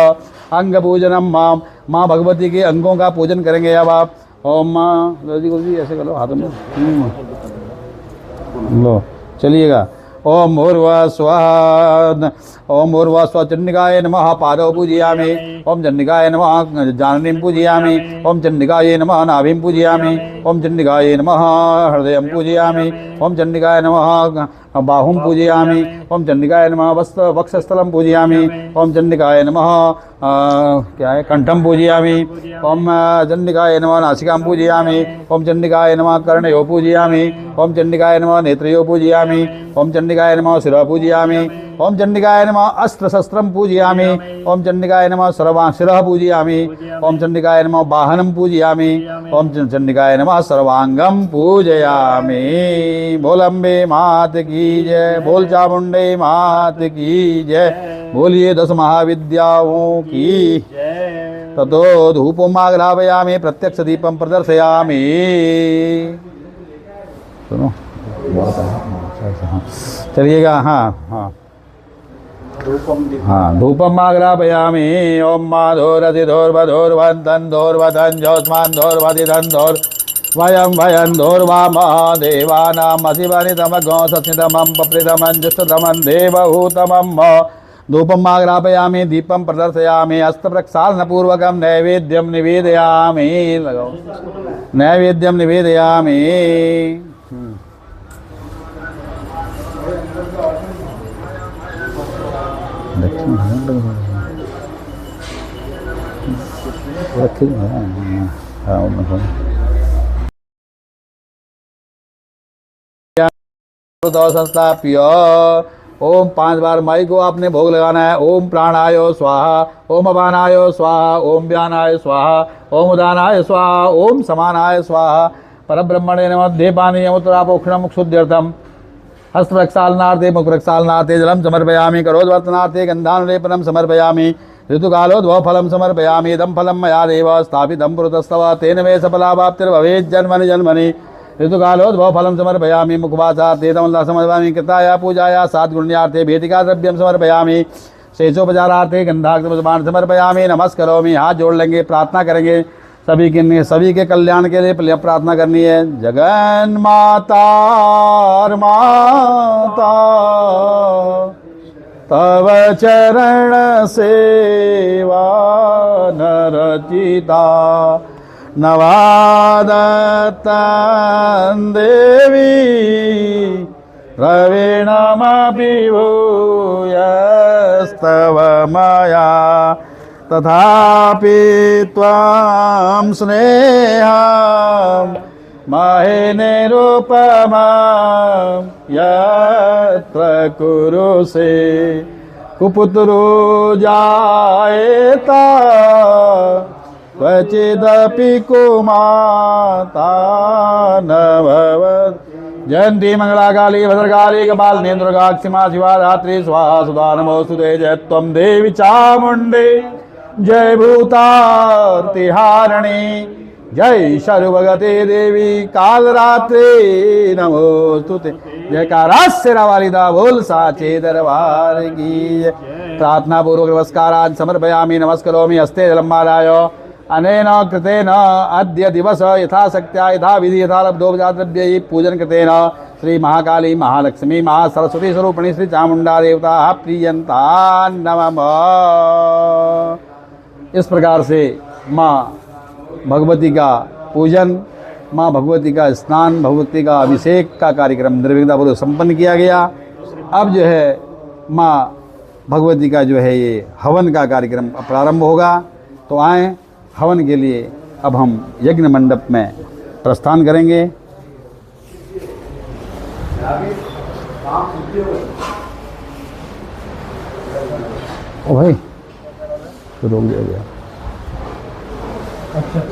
अंग पूजनम माँ भगवती के अंगों का पूजन करेंगे अब आप। ओम माँ गुरुजी ऐसे करो हाथों में लो चलिएगा। ओम भूर्भुवस्सुवः चंडिकाय नमः। पादौ पूजयामि। ओम चंडिकाय नमः। जाननीं पूजयामि। ओम चंडिकाय नमः। नाभिं पूजयामि। ओम चंडिकाय नमः। हृदयं पूजयामि। ओम चंडिकाय नमः। बाहुं पूजयामि। ओम चंडिकाय नमः। वक्षस्थलं पूजयामि। ओम चंडिकाय नमः। क्या है, कंठम पूजयामि। ओम चंडिकाय नमः नासिकां पूजयामि। ओम चंडिकाय नमः कर्णयो पूजयामि। ओम चंडिकाय नमः नेत्रयो पूजयामि। ओम चंडिकाय नमः शिरः पूजयामि। ओम चंडिकाय नमः अस्त्रशस्त्रं पूजयामि। ओम चंडिकाय नमः शिरः पूजयामि। ओम चंडिकाय नमः वाहनं पूजयामि। ओम चंडिकाय नमः सर्वांगं पूजयामि। बोल अम्बे मात की जय, बोल चामुंडे मात की जय, बोलिए 10 महाविद्याओं की। ततो धूपमाग्रापयामि, प्रत्यक्ष दीपम प्रदर्शयामि। सुनो, चलिएगा। हाँ हाँ हाँ, धूपम आग्रापयामि। ओम माधोरधिधोर्वधोर्वन्तन धोर्वधन जोस्मान धोर्वधिधन धोर वयं वयं धोर्वाम देवानाम असिवनितमगो सस्नितमं पप्रितमं जुष्टतमं देवहूतमं धूपम आग्रापयामि, दीपम प्रदर्शयामि, हस्तप्रक्षालनपूर्वकं नैवेद्यं निवेदयामि। लगाओ, नैवेद्यं निवेदयामि। संस्थाप्य ओम 5 बार माई को आपने भोग लगाना है। ओम प्राणाय स्वाहा, ओम अपानाय स्वाहा, ओम व्यानाय स्वाहा, ओम उदानाय स्वाहा, ओम समानाय स्वाहा, परब्रह्मणे नमः। देपानीय उत्तरापोक्षणं शुद्ध्यर्थम, हस्त प्रक्षालनार्थे मुख प्रक्षालनार्थे जलम समर्पयामि, करोद्वर्तनार्थे गंधानुलेपनं समर्पयामि, ऋतुकालोद्भव फलं समर्पयामि। इदं फलं मया देव स्थापितं पुरतस्तव, तेन मे सफलावाप्तिर्भवेत् जन्मनि जन्मनि। ऋतुकालोद्भव फलं समर्पयामि, मुखवाचार्थे तमला समर्पयामि, कृताया पूजाया सात्गुण्यार्थे भेदिका द्रव्यं समर्पयामि, शेषोपचारार्थे गंधाक्षरपुष्पाणि समर्पयामि। नमस्करोमि, हाथ जोड़ लेंगे, प्रार्थना करेंगे। सभी के कल्याण के लिए प्रार्थना करनी है। जगन माता माता तव चरण सेवा नरचिता, नवादत्तं देवी रवीणमपि भूयस्तव मया, तथापि त्वां स्नेहं महे निरुपमां यत्र कुरुषे कुपुत्रो जायेता क्वचिदपि कुमाता न भवत्। जयंती मंगलाकाली भद्रकाली कपालिनी दुर्गा क्षमा शिवा धात्री स्वाहा सुधा नमोस्तुते। जय त्वं देवी चामुंडे, जय भूतार्तिहारिणी, जय सर्वगते देवी कालरात्रि नमोस्तुते। जयकारा शेरा वालिदा बोल साचे दरबार की। प्रार्थना पूर्वक नमस्कारान् समर्पयामि। नमस्करोमि हस्ते जलमालाय अनेन कृतेन अद्य दिवस यथाशक्त्या यथा विधि यथा लब्धोपचारद्रव्यै पूजन कृतेन श्री महाकाली महालक्ष्मी महासरस्वती स्वरूपिणी श्री चामुंडा देवता प्रियंता नमः। इस प्रकार से माँ भगवती का पूजन, माँ भगवती का स्नान, भगवती का अभिषेक का कार्यक्रम निर्विघ्नपूर्वक संपन्न किया गया। अब जो है माँ भगवती का जो है ये हवन का कार्यक्रम प्रारंभ होगा। तो आए हवन के लिए अब हम यज्ञ मंडप में प्रस्थान करेंगे। ओ भाई तो रोक दिया गया। अच्छा।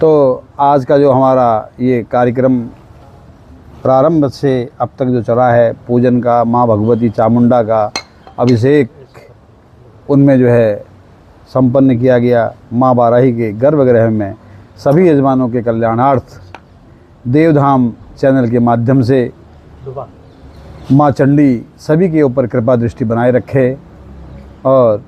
तो आज का जो हमारा ये कार्यक्रम प्रारंभ से अब तक जो चला है, पूजन का, माँ भगवती चामुंडा का अभिषेक उनमें जो है संपन्न किया गया। माँ बाराही के गर्भगृह में सभी यजमानों के कल्याणार्थ देवधाम चैनल के माध्यम से माँ चंडी सभी के ऊपर कृपा दृष्टि बनाए रखे और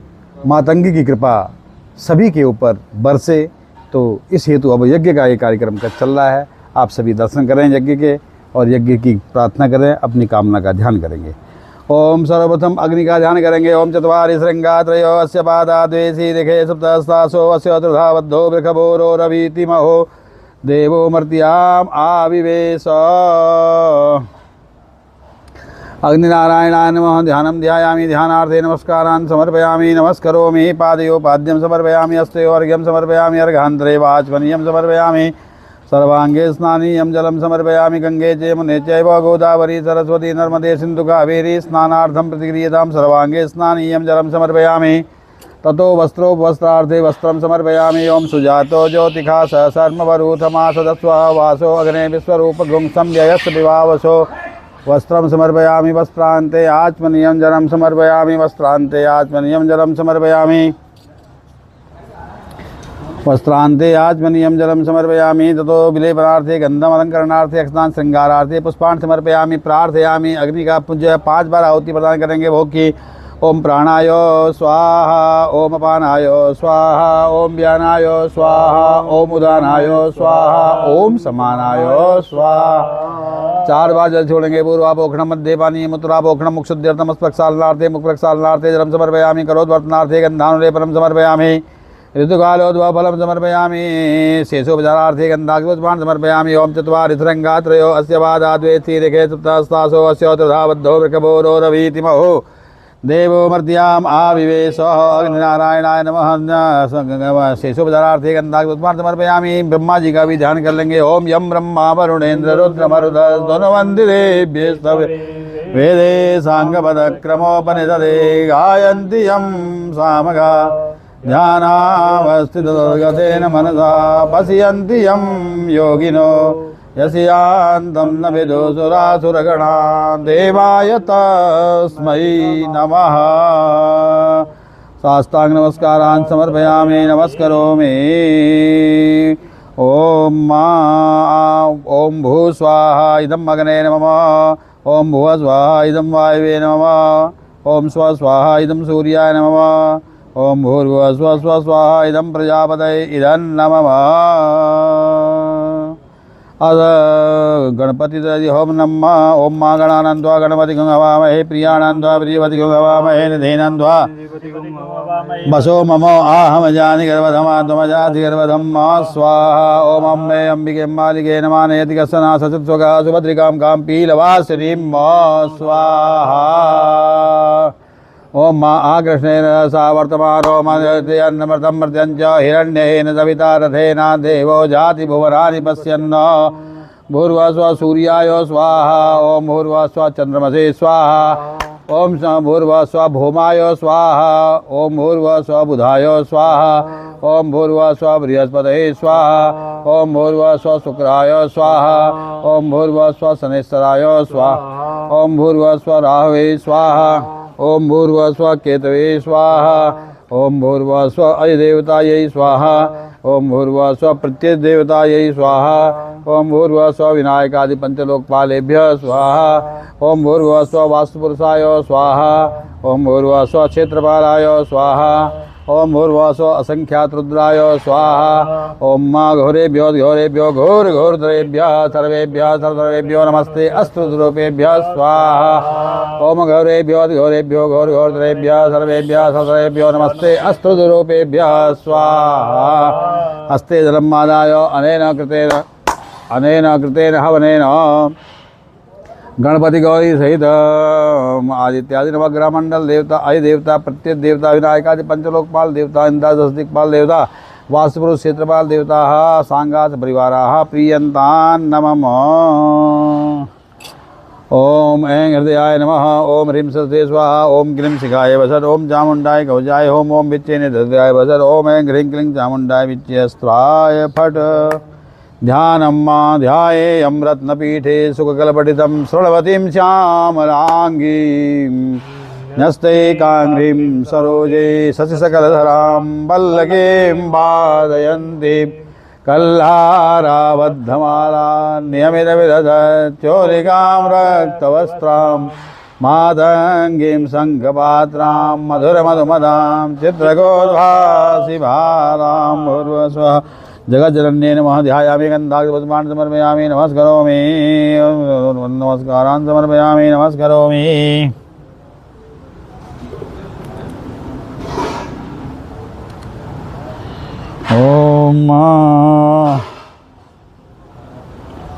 मातंगी की कृपा सभी के ऊपर बरसे। तो इस हेतु अब यज्ञ का ये कार्यक्रम का चल रहा है। आप सभी दर्शन करें यज्ञ के और यज्ञ की प्रार्थना करें, अपनी कामना का ध्यान करेंगे। ओम सर्वप्रथम अग्नि का ध्यान करेंगे। ओम चत्वारि श्रृंगा त्रयो अस्य पादा द्वेषी दिखे सप्तस्तासो अस्य त्रिधावद्धो वृखभोरो रवीतिमहो देवो मर्त्याम आविवेश। अग्निनारायणाय नमः। ध्यानं ध्यायामि, ध्यानार्थे नमस्कारान् समर्पयामि। नमस्करोमि। पादयो पाद्यं समर्पयामि, हस्तयो अर्घ्यं समर्पयामि, अर्घान्तरे वाचमनीयं समर्पयामि, सर्वांगे स्नानीयं जलं समर्पयामि। गंगे च यमुने चैव गोदावरी सरस्वती नर्मदे सिन्धु कावेरी स्नानार्थं प्रतिक्रियतां सर्वांगे स्नानीयं जलं समर्पयामि। ततो वस्त्रोपवस्त्रार्थे वस्त्रं समर्पयामि। ओम सुजातो ज्योतिखा सहसर्मवरूथमासदस्वा वासो अग्ने विश्वरूपगुं संव्ययस्य विभावसो वस्त्रं समर्पयामि। वस्त्रान्ते आचमनीयं जलं समर्पयामि, वस्त्रान्ते आचमनीयं जलं समर्पयामि, वस्त्रान्ते आचमनीयं जलं समर्पयामि। ततो विलेपनार्थे गन्धम् अलङ्करणार्थे अक्षतान् श्रृंगारार्थे पुष्पान् समर्पयामि। प्रार्थयामि। अग्नि का पूज्य 5 बार आहुति प्रदान करेंगे भोग की। ओम प्राणाय स्वाहा, ओम अपानाय स्वाहा, ओम व्यानाय स्वाहा, ओम उदानाय स्वाहा, ओम समानाय स्वाहा। 4 बार जल छोड़ेंगे। पूर्वापोक्षणम मध्य पानी मुत्रापोक्षणम मुक्षुद्यर्थम प्रक्षालनार्थे मुख प्रक्षालनार्थे जलम समर्पयामि। करोद्वर्तनार्थे गन्धानुलेपनं समर्पयामि। ऋतुकालोद्भवफलं समर्पयामि। शेषोपचारार्थे गन्धाग्निपुष्पान् समर्पयामि। ओम चत्वारि श्रृंगा त्रयो अस्य पादा द्वेषी दिखे सप्तस्तासो अस्य त्रिधावद्धो वृषभोरो रवीतिमहो देवो मर्त्याम आविवेश। अग्निनारायणाय नमः। शेषोपचारार्थे गन्धाग्निपुष्पान् समर्पयामि। ब्रह्मा जी का भी ध्यान कर लेंगे। ओम यम ब्रह्मा वरुणेन्द्र रुद्र मरुदन्वन्दिरेभ्यस्तवे वेदे सांगपदक्रमोपनिषदे गायन्ति यं सामगा ध्यानावस्थितगतेन मनसा पश्यन्ति यं योगिनो यस्यान्तं न विदुसुरासुरगणा देवाय तस्मै नमः। साष्टांग नमस्कारान् समर्पयामि। नमस्करोमि। ओम भू स्वाहा इदं अग्ने नमः। ओम भुव स्वाहा इदं वायवे नमः। ओम स्व स्वाहा इदं सूर्याय नमः। ओम भूर्भुवः स्वः स्वः स्वाहा इदं प्रजापतये इदं नमः। अद गणपति ओम नमः। ओम मां गणानंद्वा गणपति हवामहे प्रियानंद्वा प्रियपति हवामहे निधेनंद्वा बसो ममो आहम जानि गर्भधमा त्वमजाति गर्भधम स्वाहा। ओम अम्बे अंबिके मालिके नमः। नयति कस्सना सचुत्सुगा सुभद्रिकां कां पीलवासिनीं स्वाहा। ओम माँ आकृष्णेन सा वर्तमानो मन्यते अन्नमृतं मर्त्यञ्च हिरण्येन सविता रथेना देवो जाति भुवनानि पश्यन्। भूर्भुवः स्वः सूर्याय स्वाहा। ओम भूर्भुवः स्वः चन्द्रमसे स्वाहा। ओम भूर्भुवः स्वः भौमाय स्वाहा। ओम भूर्भुवः स्वः बुधाय स्वाहा। ओम भूर्भुवः स्वः बृहस्पतये स्वाहा। ओम भूर्भुवः स्वः शुक्राय स्वाहा। ओम भूर्भुवः स्वः शनैश्चराय स्वाहा। ओम भूर्भुवः स्वः राहवे स्वाहा। ओम भूर्भुवः स्वः केतवे स्वाहा। ओम भूर्भुवः स्वः अधिदेवतायै स्वाहा। ओम भूर्भुवः स्वः प्रत्ययदेवतायै स्वाहा। ओम भूर्भुवः स्वः विनायकादि पंचलोकपालेभ्यः स्वाहा। ओम भूर्भुवः स्वः वास्तुपुरुषाय स्वाहा। ओम भूर्भुवः स्वः क्षेत्रपालाय स्वाहा। ओम भूर्भुवः स्वः असंख्यात रुद्राय स्वाहा। ओम मां घोरेभ्यो घोरेभ्यो घोर घोरधरेभ्यः सर्वेभ्यः सर्वभ्यो नमस्ते अस्त्ररूपेभ्यः स्वाहा। ओम घोरेभ्यो घोरेभ्यो घोर घोरधरेभ्यः सर्वेभ्यः सर्वभ्यो नमस्ते अस्त्ररूपेभ्यः स्वाहा। हस्ते जलम् आदाय अनेन कृतेन हवनेन गणपति गौरी सहित आदित्यादि नवग्रह मंडल देवता अधिदेवता प्रत्येक देवता विनायकादि पंचलोकपाल देवता इंद्रादश दिक्पाल देवता वास्तुपुरुष क्षेत्रपाल देवता सांगात परिवारा प्रियंतान् नमः। ओम ऐं हृदयाय नमः। ओम ह्रीं सरस्वती स्वाहा। ओम क्लीं शिखाय वसत्। ओम चामुण्डाय कवचाय होम। ओम विच्चेने हृदयाय वसत्। ओम ऐं ह्रीं क्लीं चामुण्डाय विच्चेस्त्राय फट्। ध्यानं मा ध्यायेयं रत्नपीठे सुखकलपठितं शृण्वतीं श्यामलाङ्गीं न्यस्तैकाङ्घ्रिं सरोजे शशिसकलधरां वल्लकीं वादयन्तीं कल्हाराबद्धमाला नियमितविदधच्चोरिकां रक्तवस्त्रां मातङ्गीं शङ्खपात्रां मधुरमधुमदां चित्रगोद्भासिभारां भूर्भुवस्वः। जगज्जनन्ये नमः। ध्यायामि गन्धाक्षपुष्पाणि समर्पयामि नमस्करोमि। नमस्कारान् समर्पयामि नमस्करोमि। ओम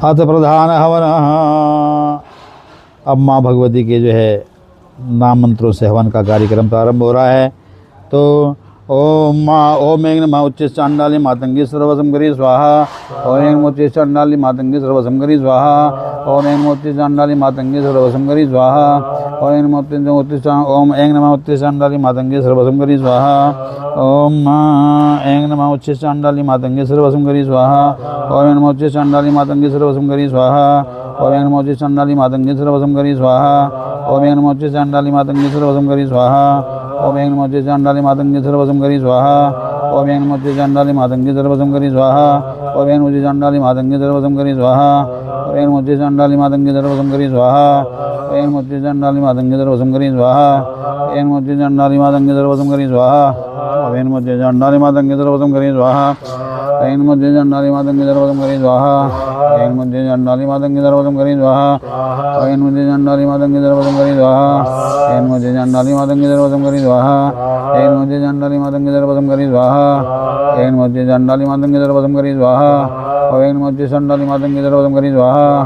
अथ प्रधान हवनः। अब माँ भगवती के जो है नाम मंत्रों से हवन का कार्यक्रम प्रारंभ हो रहा है। तो ओम माँ ओम ऐं नमः उच्च चांडाली मातंगी सर्वसंकरी स्वाहा। ओम ऐं नमः उच्च चांडाली मातंगी सर्वसंकरी स्वाहा। ओम ऐं नमः उच्च चांडाली मातंगी सर्वसंकरी स्वाहा। ओम ऐं नमः उच्च चांडाली मातंगी सर्वसंकरी स्वाहा। ओम ऐं नमः उच्च चांडाली मातंगी सर्वसंकरी स्वाहा। ओम ऐं नमः उच्च चांडाली मातंगी सर्वसंकरी स्वाहा। ओम ऐं नमः उच्च चांडाली मातंगी सर्वसंकरी स्वाहा। ओम ऐं नमः उच्च चांडाली मातंगी सर्वसंकरी स्वाहा। ओम ऐं नमः उच्च चांडाली मातंगी सर्वसंकरी स्वाहा। ओम ऐं नमः उच्च चांडाली मातंगी सर्वसंकरी स्वाहा। ओम ऐं नमः उच्च चांडाली मातंगी सर्वसंकरी स्वाहा। ओम ऐं नमः उच्च चांडाली मातंगी सर्वसंकरी स्वाहा। ओम ऐं नमः उच्च चांडाली मातंगी सर्वसंकरी स्वाहा। ओम ऐं नमः उच्च चांडाली मातंगी सर्वसंकरी स्वाहा। ओम ऐं नमः उच्च चांडाली मातंगी सर्वसंकरी स्वाहा। ओम ऐं नमः उच्च चांडाली मातंगी सर्वसंकरी स्वाहा। ओम ऐं नमः उच्च चांडाली मातंगी सर्वसंकरी स्वाहा। ओम ऐं नमः उच्च चांडाली मातंगी सर्वसंकरी स्वाहा। ओम ऐं नमः उच्च चांडाली मातंगी सर्वसंकरी स्वाहा। ओम ऐं नमः उच्च चांडाली मातंगी सर्वसंकरी स्वाहा। ओम ऐं नमः उच्च चांडाली मातंगी सर्वसंकरी स्वाहा। ओम ऐं नमः उच्च चांडाली मातंगी सर्वसंकरी स्वाहा। ओम ऐं नमः उच्च चांडाली मातंगी सर्वसंकरी स्वाहा। ओम ऐं नमः उच्च चांडाली मातंगी सर्वसंकरी स्वाहा। ओम ऐं नमः उच्च चांडाली मातंगी सर्वसंकरी स्वाहा। ओम ऐं नमः उच्च चांडाली मातंगी सर्वसंकरी स्वाहा। ओम ऐं नमः उच्च चांडाली मातंगी सर्वसंकरी स्वाहा। ओम ऐं नमः उच्च चांडाली मातंगी सर्वसंकरी स्वाहा। ओम ऐं नमः उच्च चांडाली मातंगी सर्वसंकरी स्वाहा। ओम ऐं नमः उच्च चांडाली मातंगी सर्वसंकरी स्वाहा। ओम ऐं नमः उच्च चांडाली मातंगी सर्वसंकरी स्वाहा। ओम ऐं नमः उच्च चांडाली मातंगी सर्वसंकरी स्वाहा।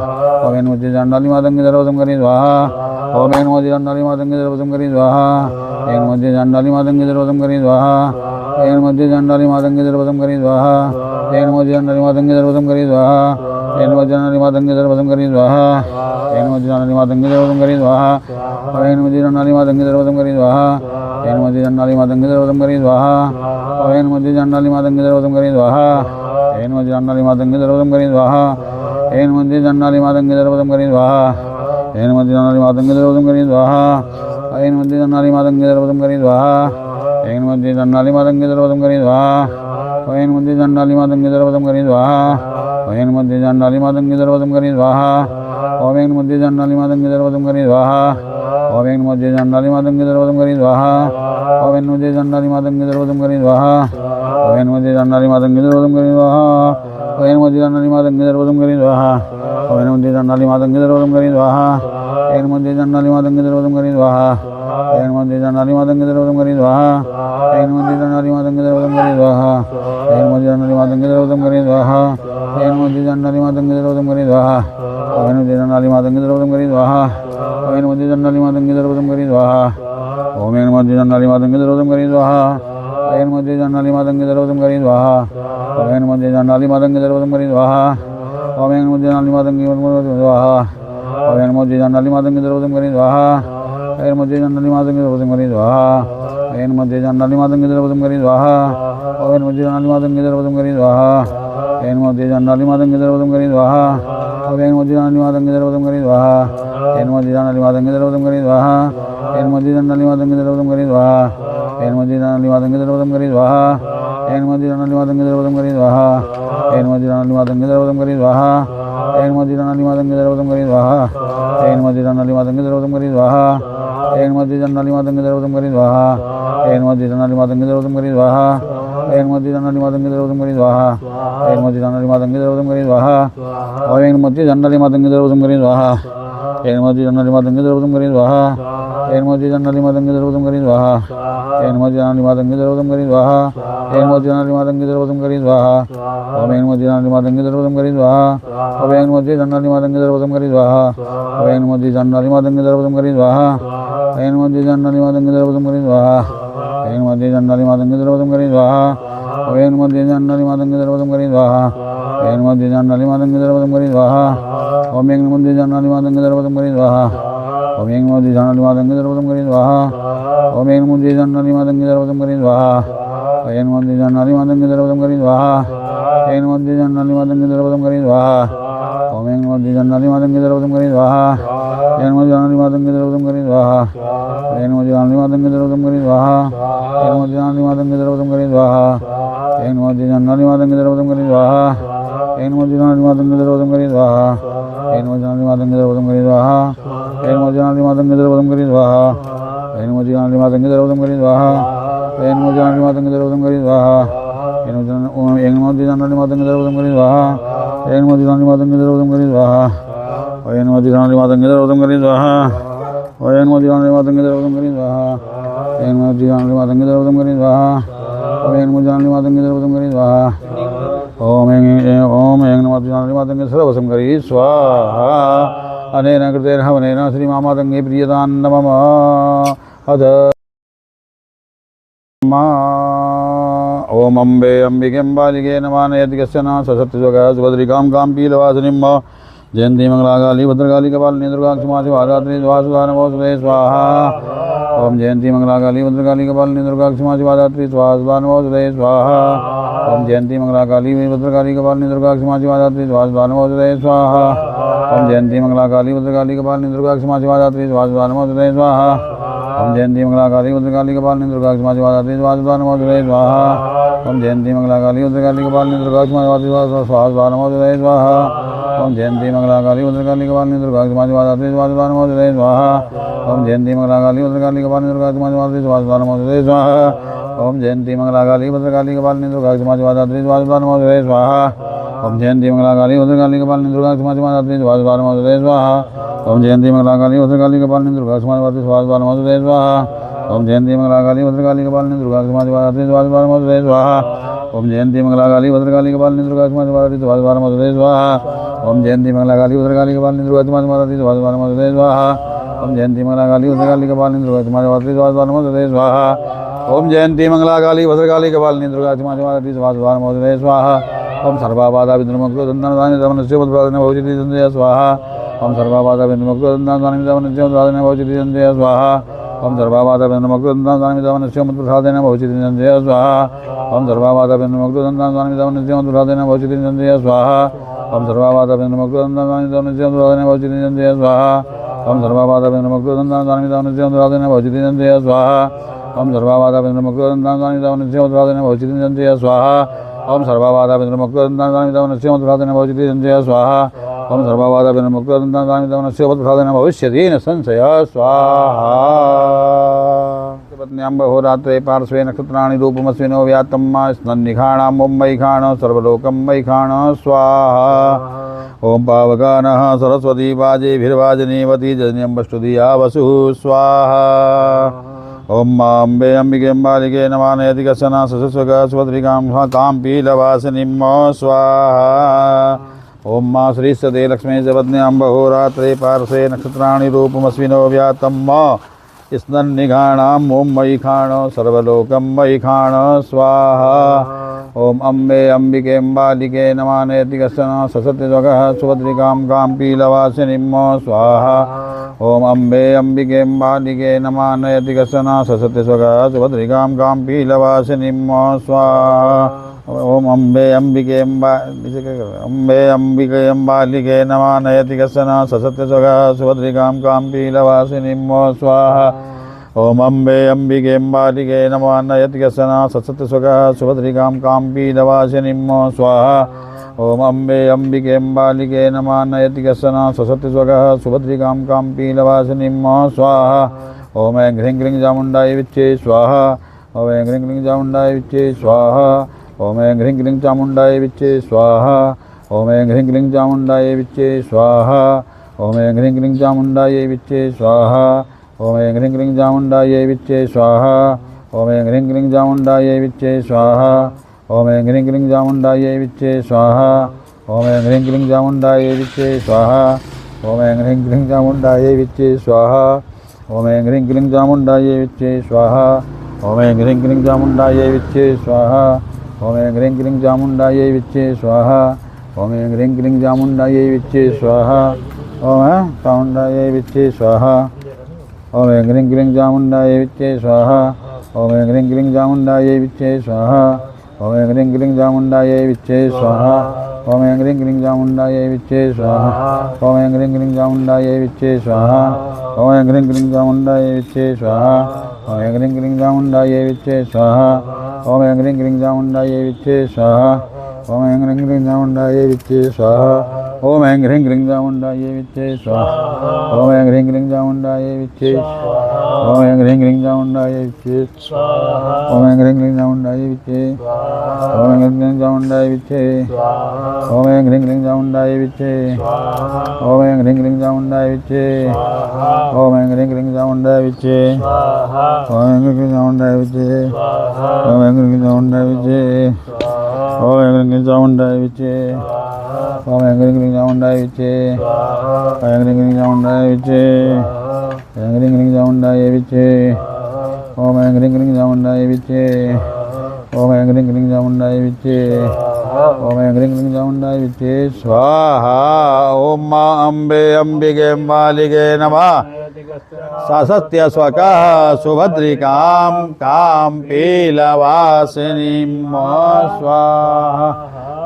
ओम ऐं नमः उच्च चांडाली मातंगी सर्वसंकरी स्वाहा। ओम ऐं नमः उच्च चांडाली मातंगी सर्वसंकरी स्वाहा। ओम ऐं नमः उच्च चांडाली मातंगी सर्वसंकरी स्वाहा। ओम ऐं नमः उच्च चांडाली मातंगी सर्वसंकरी स्वाहा। ओम ऐं नमः उच्च चांडाली मातंगी सर्वसंकरी स्वाहा। ओम ऐं नमः उच्च चांडाली मातंगी सर्वसंकरी स्वाहा। ओम ऐं नमः उच्च चांडाली मातंगी सर्वसंकरी स्वाहा। ओम ऐं नमः उच्च चांडाली मातंगी सर्वसंकरी स्वाहा। ओम ऐं नमः उच्च चांडाली मातंगी सर्वसंकरी स्वाहा। ओम ऐं नमः उच्च चांडाली मातंगी सर्वसंकरी स्वाहा। ओम ऐं नमः उच्च चांडाली मातंगी सर्वसंकरी स्वाहा। ओम ऐं नमः उच्च चांडाली मातंगी सर्वसंकरी स्वाहा। ओम ऐं नमः उच्च चांडाली मातंगी सर्वसंकरी स्वाहा। ओम ऐं नमः उच्च चांडाली मातंगी सर्वसंकरी स्वाहा। ओम ऐं नमः उच्च चांडाली मातंगी सर्वसंकरी स्वाहा। ओम ऐं नमः उच्च चांडाली मातंगी सर्वसंकरी स्वाहा। ओम ऐं नमः उच्च चांडाली मातंगी सर्वसंकरी स्वाहा। ओम ऐं नमः उच्च चांडाली मातंगी सर्वसंकरी स्वाहा। ओम ऐं नमः उच्च चांडाली मातंगी सर्वसंकरी स्वाहा। ओम ऐं नमः उच्च चांडाली मातंगी सर्वसंकरी स्वाहा। ओम ऐं नमः उच्च चांडाली मातंगी सर्वसंकरी स्वाहा। ओम ऐं नमः उच्च चांडाली मातंगी सर्वसंकरी स्वाहा। ओम ऐं नमः उच्च चांडाली मातंगी सर्वसंकरी स्वाहा। ओम ऐं नमः उच्च चांडाली मातंगी सर्वसंकरी स्वाहा। ओम ऐं नमः उच्च चांडाली मातंगी सर्वसंकरी स्वाहा। ओम ऐं नमः उच्च चांडाली मातंगी सर्वसंकरी स्वाहा। ओम ऐं नमः उच्च चांडाली मातंगी सर्वसंकरी स्वाहा। ओम ऐं नमः उच्च चांडाली मातंगी सर्वसंकरी स्वाहा। ओम ऐं नमः उच्च चांडाली मातंगी सर्वसंकरी स्वाहा। ओम ऐं नमः उच्च चांडाली मातंगी सर्वसंकरी स्वाहा। ओम ऐं नमः उच्च चांडाली मातंगी सर्वसंकरी स्वाहा। ओम ऐं नमः उच्च चांडाली मातंगी सर्वसंकरी स्वाहा। ओम ऐं नमः उच्च चांडाली मातंगी सर्वसंकरी स्वाहा। ओम ऐं नमः उच्च चांडाली मातंगी सर्वसंकरी स्वाहा। ओम ऐं नमः उच्च चांडाली मातंगी सर्वसंकरी स्वाहा। ओम ऐं नमः उच्च चांडाली मातंगी सर्वसंकरी स्वाहा। ओम ऐं नमः उच्च चांडाली मातंगी सर्वसंकरी स्वाहा। ओम ऐं नमः उच्च चांडाली मातंगी सर्वसंकरी स्वाहा। ओम ऐं नमः उच्च चांडाली मातंगी सर्वसंकरी स्वाहा। ओम ऐं नमः उच्च चांडाली मातंगी सर्वसंकरी स्वाहा। ओम ऐं नमः उच्च चांडाली मातंगी सर्वसंकरी स्वाहा। ओम ऐं नमः उच्च चांडाली मातंगी सर्वसंकरी स्वाहा। ओम ऐं नमः उच्च चांडाली मातंगी सर्वसंकरी स्वाहा। ओम ऐं नमः उच्च चांडाली मातंगी सर्वसंकरी स्वाहा। ओम ऐं नमः उच्च चांडाली मातंगी सर्वसंकरी स्वाहा। ओम ऐं नमः उच्च चांडाली मातंगी सर्वसंकरी स्वाहा। ओम ऐं नमः उच्च चांडाली मातंगी सर्वसंकरी स्वाहा। ओम ऐं नमः उच्च चांडाली मातंगी सर्वसंकरी स्वाहा। ओम ऐं नमः उच्च चांडाली मातंगी सर्वसंकरी स्वाहा। ओम ऐं नमः उच्च चांडाली मातंगी सर्वसंकरी स्वाहा। ओम ऐं नमः उच्च चांडाली मातंगी सर्वसंकरी स्वाहा। ओम ऐं नमः उच्च चांडाली मातंगी सर्वसंकरी स्वाहा। ओम ऐं नमः उच्च चांडाली मातंगी सर्वसंकरी स्वाहा। ओम ऐं नमो जन्नानिमातंगधर्मतं करि स्वाहा ओम ऐं नमो जन्नानिमातंगधर्मतं करि स्वाहा ओम ऐं नमो जन्नानिमातंगधर्मतं करि स्वाहा ऐं नमो जन्नानिमातंगधर्मतं करि स्वाहा ऐं नमो जन्नानिमातंगधर्मतं करि स्वाहा ओम ऐं नमो जन्नानिमातंगधर्मतं करि स्वाहा ऐं नमो जन्नानिमातंगधर्मतं करि स्वाहा ऐं नमो जन्नानिमातंगधर्मतं करि स्वाहा ऐं नमो जन्नानिमातंगधर्मतं करि स्वाहा ऐं नमो जन्नानिमातंगधर्मतं करि स्वाहा ऐं नमो जन्नानिमातंगधर्मतं करि स्वाहा ऐं नमो जन्नानिमातंगधर्मतं करि स्वाहा ऐं नमो जन्नानिमातंगधर्मतं करि स्वाहा ऐं नमो जन्नानिमातंगधर्मतं करि स्वाहा ऐं नमो जन्नानिमातंगधर्मतं करि स्वाहा ऐं नमो जन्नानिमातंगधर्मतं करि स्वाहा ऐं नमो जन्नानिमातंगधर्मतं करि स्वाहा ऐं नमो जन्नानिमातंगधर्मतं करि स्वाहा ऐं नमो जन्नानिमातंगधर्मतं करि स्वाहा ऐं नमो जन्नानिमातंगधर्मतं करि स्वाहा ऐं नमो जन्नानिमातंगधर्मतं करि स्वाहा ओम ऐं नमो जन्नानिमातंगे सर्वसं करि स्वाहा अनेन कृतेन हवनेन श्रीमामातंगे प्रियतान्न मम अध ओम अम्बे अंबिके अम्बालिके नमः नयति कश्चन ससत्यस्वगः सुभद्रिकां काम्पीलवासिनीं जयन्ती मंगलाकाली भद्रकाली कपालिनी दुर्गा क्षमा शिवाधात्री स्वाहा नमोस्तुते स्वाहा ओम जयंती मंगलाकाली भद्रकाली कपालिनी दुर्गा क्षमा शिवाधात्री स्वाहा नमोस्तुते स्वाहा ओम जयंती मंगलाकाली भद्रकाली कपालिनी दुर्गा क्षमा शिवाधात्री स्वाहा नमोस्तुते स्वाहा ओम जयंती मंगलाकाली भद्रकाली कपालिनी दुर्गा क्षमा शिवाधात्री स्वाहा नमोस्तुते स्वाहा ओम जयंती मंगलाकाली भद्रकाली कपालिनी दुर्गा क्षमा शिवाधात्री स्वाहा नमोस्तुते स्वाहा ओम जयंती मंगलाकाली भद्रकाली कपालिनी दुर्गा क्षमा शिवाधात्री स्वाहा नमोस्तुते स्वाहा ओम जयंती मंगलाकाली भद्रकाली कपालिनी दुर्गा क्षमा शिवाधात्री स्वाहा नमोस्तुते स्वाहा ओम जयंती मंगलाकाली भद्रकाली कपालिनी दुर्गा क्षमा शिवाधात्री स्वाहा नमोस्तुते स्वाहा ओम जयंती मंगलाकाली भद्रकाली कपालिनी दुर्गा क्षमा शिवाधात्री स्वाहा नमोस्तुते स्वाहा ओम जयंती मंगलाकाली भद्रकाली कपालिनी दुर्गा क्षमा शिवाधात्री स्वाहा नमोस्तुते स्वाहा ओम जयंती मंगलाकाली भद्रकाली कपालिनी दुर्गा क्षमा शिवाधात्री स्वाहा नमोस्तुते स्वाहा ओम जयंती मंगलाकाली भद्रकाली कपालिनी दुर्गा क्षमा शिवाधात्री स्वाहा नमोस्तुते स्वाहा ओम जयंती मंगलाकाली भद्रकाली कपालिनी दुर्गा क्षमा शिवाधात्री स्वाहा नमोस्तुते स्वाहा ओम जयंती मंगलाकाली भद्रकाली कपालिनी दुर्गा क्षमा शिवाधात्री स्वाहा नमोस्तुते स्वाहा ओम जयंती मंगलाकाली भद्रकाली कपालिनी दुर्गा क्षमा शिवाधात्री स्वाहा नमोस्तुते स्वाहा ओम जयंती मंगलाकाली भद्रकाली कपालिनी दुर्गा क्षमा शिवाधात्री स्वाहा नमोस्तुते स्वाहा ओम सर्वाबाधा विद्रुमुक्तो दन्तानि दमनस्य पद्वादने भवति संजय स्वाहा ओम सर्वाबाधा विद्रुमुक्तो दन्तानि दमनस्य पद्वादने भवति संजय स्वाहा ओम सर्वाबाधा विद्रुमुक्तो दन्तानि दमनस्य पद्वादने भवति संजय स्वाहा ओम सर्वाबाधा विद्रुमुक्तो दन्तानि दमनस्य पद्वादने भवति संजय स्वाहा ओम सर्वाबाधा विद्रुमुक्तो दन्तानि दमनस्य पद्वादने भवति संजय स्वाहा ओम सर्वाबाधा विद्रुमुक्तो दन्तानि दमनस्य पद्वादने भवति संजय स्वाहा ओम सर्वाबाधा विद्रुमुक्तो दन्तानि दमनस्य पद्वादने भवति संजय स्वाहा ओम सर्वाबाधा विद्रुमुक्तो दन्तानि दमनस्य पद्वादने भवति संजय स्वाहा ओम सर्वाबाधा विद्रुमुक्तो दन्तानि दमनस्य पद्वादने भविष्यति न संशयः स्वाहा पत्न्याम्बहोरात्रे पार्श्वे नक्षत्राणि रूपमस्मिनो व्यात्तं स्नन्निघाणां ओं मैखाण सर्वलोकं मैखाण स्वाहा ओं पावकानः सरस्वती वाजेभिर्वाजनीवती जजन्यम्बष्टुधिया वसुः स्वाहा ओं अम्बे अंबिके अम्बालिके नमः नयति कश्चन ससस्वगः सुभद्रिकां काम्पीलवासिनीं स्वाहा ओं मा श्रीस्ते लक्ष्मी च पत्न्याम्बहोरात्रे पार्श्वे नक्षत्राणि रूपमस्मिनो व्यात्तं स्नन्निघाणां ओं मैखाण सर्वलोकं मैखाण स्वाहा ओं अम्बे अंबिके अम्बालिके नमः नयति कश्चन ससत्यस्वगः सुभद्रिकां काम्पीलवासिनीं स्वाहा ओं अम्बे अंबिके अम्बालिके नमः नयति कश्चन ससत्यस्वगः सुभद्रिकां काम्पीलवासिनीं स्वाहा ओम अम्बे अंबिके अम्बालिके नमः नयति कश्चन ससत्यस्वगः सुभद्रिकां काम्पीलवासिनीं स्वाहा ओम अम्बे अंबिके अम्बालिके नमः नयति कश्चन ससत्यस्वगः सुभद्रिकां काम्पीलवासिनीं स्वाहा ओम अम्बे अंबिके अम्बालिके नमः नयति कश्चन ससत्यस्वगः सुभद्रिकां काम्पीलवासिनीं स्वाहा ओम ऐं ह्रीं क्लीं चामुण्डाय विच्चे स्वाहा ओम ऐं ह्रीं क्लीं चामुण्डाय विच्चे स्वाहा ओम ऐं ह्रीं क्लीं चामुण्डाय विच्चे स्वाहा ओम ऐं ह्रीं क्लीं चामुण्डाय विच्चे स्वाहा ओम ऐं ह्रीं क्लीं चामुण्डाय विच्चे स्वाहा ओम ऐं ह्रीं क्लीं चामुण्डाय विच्चे स्वाहा ओम ऐं ह्रीं क्लीं चामुण्डाय विच्चे स्वाहा ओम ऐं ह्रीं क्लीं चामुण्डाय विच्चे स्वाहा ओम ऐं ह्रीं क्लीं चामुण्डाय विच्चे स्वाहा ओम ऐं ह्रीं क्लीं चामुण्डाय विच्चे स्वाहा ओम ऐं ह्रीं क्लीं चामुण्डाय विच्चे स्वाहा ओम ऐं ह्रीं क्लीं चामुण्डाय विच्चे स्वाहा ओम ऐं ह्रीं क्लीं चामुण्डाय विच्चे स्वाहा ओम ऐं ह्रीं क्लीं चामुण्डायै विच्चे स्वाहा। ओम चामुण्डायै विच्चे स्वाहा। ओम ऐं ह्रीं क्लीं चामुण्डायै विच्चे स्वाहा। ओम ऐं ह्रीं क्लीं चामुण्डायै विच्चे स्वाहा। ओम ऐं ह्रीं क्लीं चामुण्डायै विच्चे स्वाहा। ओम ऐं ह्रीं क्लीं चामुण्डायै विच्चे स्वाहा। ओम ऐं ह्रीं क्लीं चामुण्डायै विच्चे स्वाहा। ओम ऐं ह्रीं क्लीं चामुण्डायै विच्चे स्वाहा। ओम ऐं ह्रीं क्लीं चामुण्डायै विच्चे स्वाहा। ओम ऐं ह्रीं क्लीं चामुण्डायै विच्चे स्वाहा। ओम ऐं ह्रीं क्लीं चामुण्डायै विच्चे स्वाहा। ओम ऐं ह्रीं क्लीं चामुण्डायै विच्चे स्वाहा। ओम ऐं ह्रीं क्लीं चामुण्डायै विच्चे स्वाहा। ओम ऐं ह्रीं क्लीं चामुण्डायै विच्चे स्वाहा। ओम ऐं ह्रीं क्लीं चामुण्डायै विच्चे स्वाहा। ओम ऐं ह्रीं क्लीं चामुण्डायै विच्चे स्वाहा। ओम ऐं ह्रीं क्लीं चामुण्डायै विच्चे स्वाहा। ओम ऐं ह्रीं क्लीं चामुण्डायै विच्चे स्वाहा। ओम ऐं ह्रीं क्लीं चामुण्डायै विच्चे स्वाहा। ओम ऐं ह्रीं क्लीं चामुण्डायै विच्चे स्वाहा। ओम ऐं ह्रीं क्लीं चामुण्डायै विच्चे स्वाहा। ओम ऐं ह्रीं क्लीं चामुण्डायै विच्चे स्वाहा। ओम ऐं ह्रीं क्लीं चामुण्डायै विच्चे स्वाहा। ओम ऐं ह्रीं क्लीं चामुण्डायै विच्चे स्वाहा। ऐं ह्रीं क्लीं चामुण्डायै विच्चे स्वाहा। ओम ऐं ह्रीं क्लीं चामुण्डायै विच्चे स्वाहा। ओम ऐं ह्रीं क्लीं चामुण्डायै विच्चे स्वाहा। ओम ऐं ह्रीं क्लीं चामुण्डायै विच्चे स्वाहा। ओम मां अम्बे अम्बिके मालिके नमः। सासत्य स्वकः सुभद्रिकां कां पीलवासिनीं स्वाहा।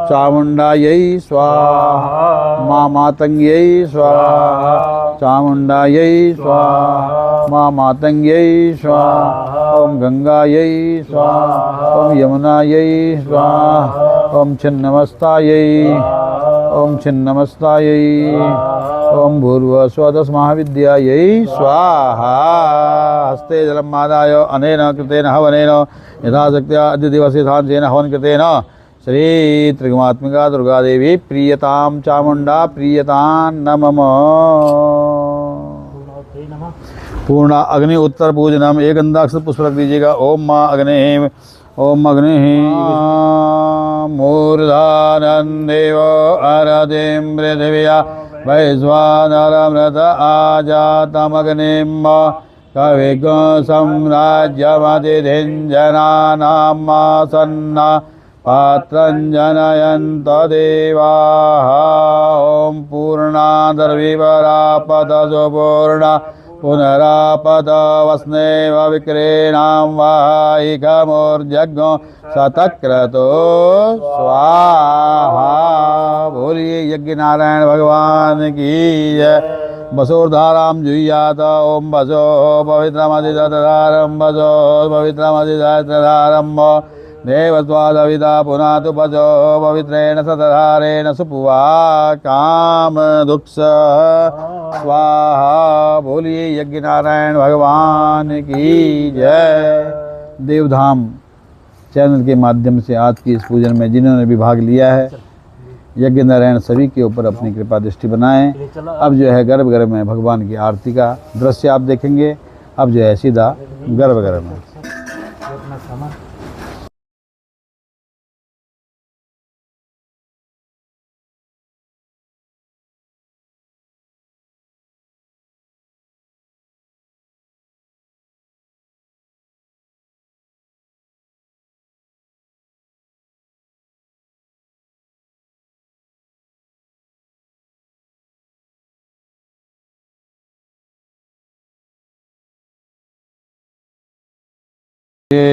चामुण्डायै स्वाहा। मां मातङ्ग्यै स्वाहा। चामुण्डायै स्वाहा। मां मातङ्ग्यै स्वाहा। ओम गंगायै स्वाहा। ओम यमुनायै स्वाहा। ओम छिन्नमस्तायै। ओम छिन्नमस्तायै। ओम भूर्भुवस्वः महाविद्यायै स्वाहा। हस्ते जलम् आदाय अनेन कृतेन हवनेन यथाशक्त्या अद्य दिवसे यथांशेन हवन कृतेन श्री त्रिगुणात्मिका दुर्गा देवी प्रीयतां चामुण्डा प्रीयतां नमः। पूर्णा अग्नि उत्तर पूजनम एक गंधाक्षर पुष्प रख दीजिएगा। ओम मां अग्नि। ओम अग्नि मूर्धानं देव आराधिं पृथिव्या वैश्वानरमृत आजातमग्निं कविग सम्राज्यमतिथिं जनानाम् आसन्ना पात्रं जनयन्त देवाः। ओम पूर्णादर्विवरापदसु पूर्णा पुनरापद वस्नेव विक्रेणां वाहिकमोर्जग्नो शतक्रतो स्वाहा। बोलिए यज्ञ नारायण भगवान की जय। बसोर्धारां जुह्यात। ओम बसो पवित्रमधिदधारं बसो पवित्रमधिदधारं देवस्वादविदा पुनातु बसो पवित्रेण सतधारेण सुपुवा काम दुक्ष स्वाहा। बोलिए यज्ञ नारायण भगवान की जय। देवधाम चैनल के माध्यम से आज की इस पूजन में जिन्होंने भी भाग लिया है, यज्ञ नारायण सभी के ऊपर अपनी कृपा दृष्टि बनाएं। अब जो है गर्भगृह में भगवान की आरती का दृश्य आप देखेंगे। अब जो है सीधा गर्भगृह में।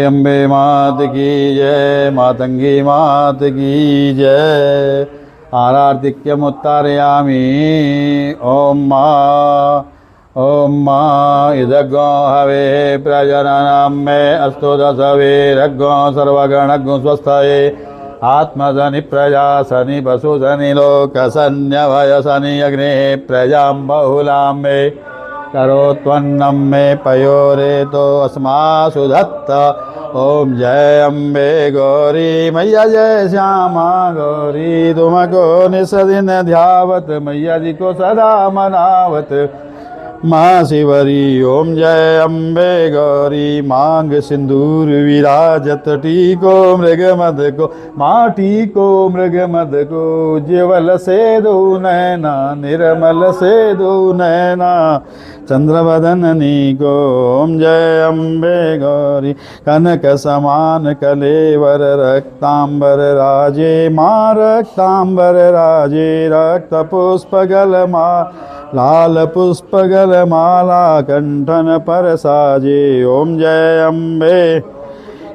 अम्बे मात की जय। मातंगी मात की जय। आरार्तिक्यमुत्तारयामि। ओम मां इदग्गो हवे प्रजननं मे अस्तु दशवे रग्गो सर्वगणग्गो स्वस्थये आत्मजनि प्रजा सनि पशु सनि लोक सन्यभय सनि अग्ने प्रजां बहुलां मे करोत्वन्नं मे पयोरे तो अस्मासु दत्त। ओम जय अम्बे गौरी मैया जय श्यामा गौरी तुमको निस्दिन ध्यावत मैया जी को सदा मनावत माँ शिवरी ओम जय अम्बे गौरी मांग सिंदूर विराजत टीको मृग मद को माँ टीको मृग मद को ज्वल से दो नैना निर्मल से दो नैना चंद्रवदननी को ओम जय अम्बे गौरी कनक समान कलेवर रक्तांबर राजे माँ रक्तांबर राजे रक्त पुष्प गल माँ लाल पुष्पगल माला कंठन पर साजे ओम जय अम्बे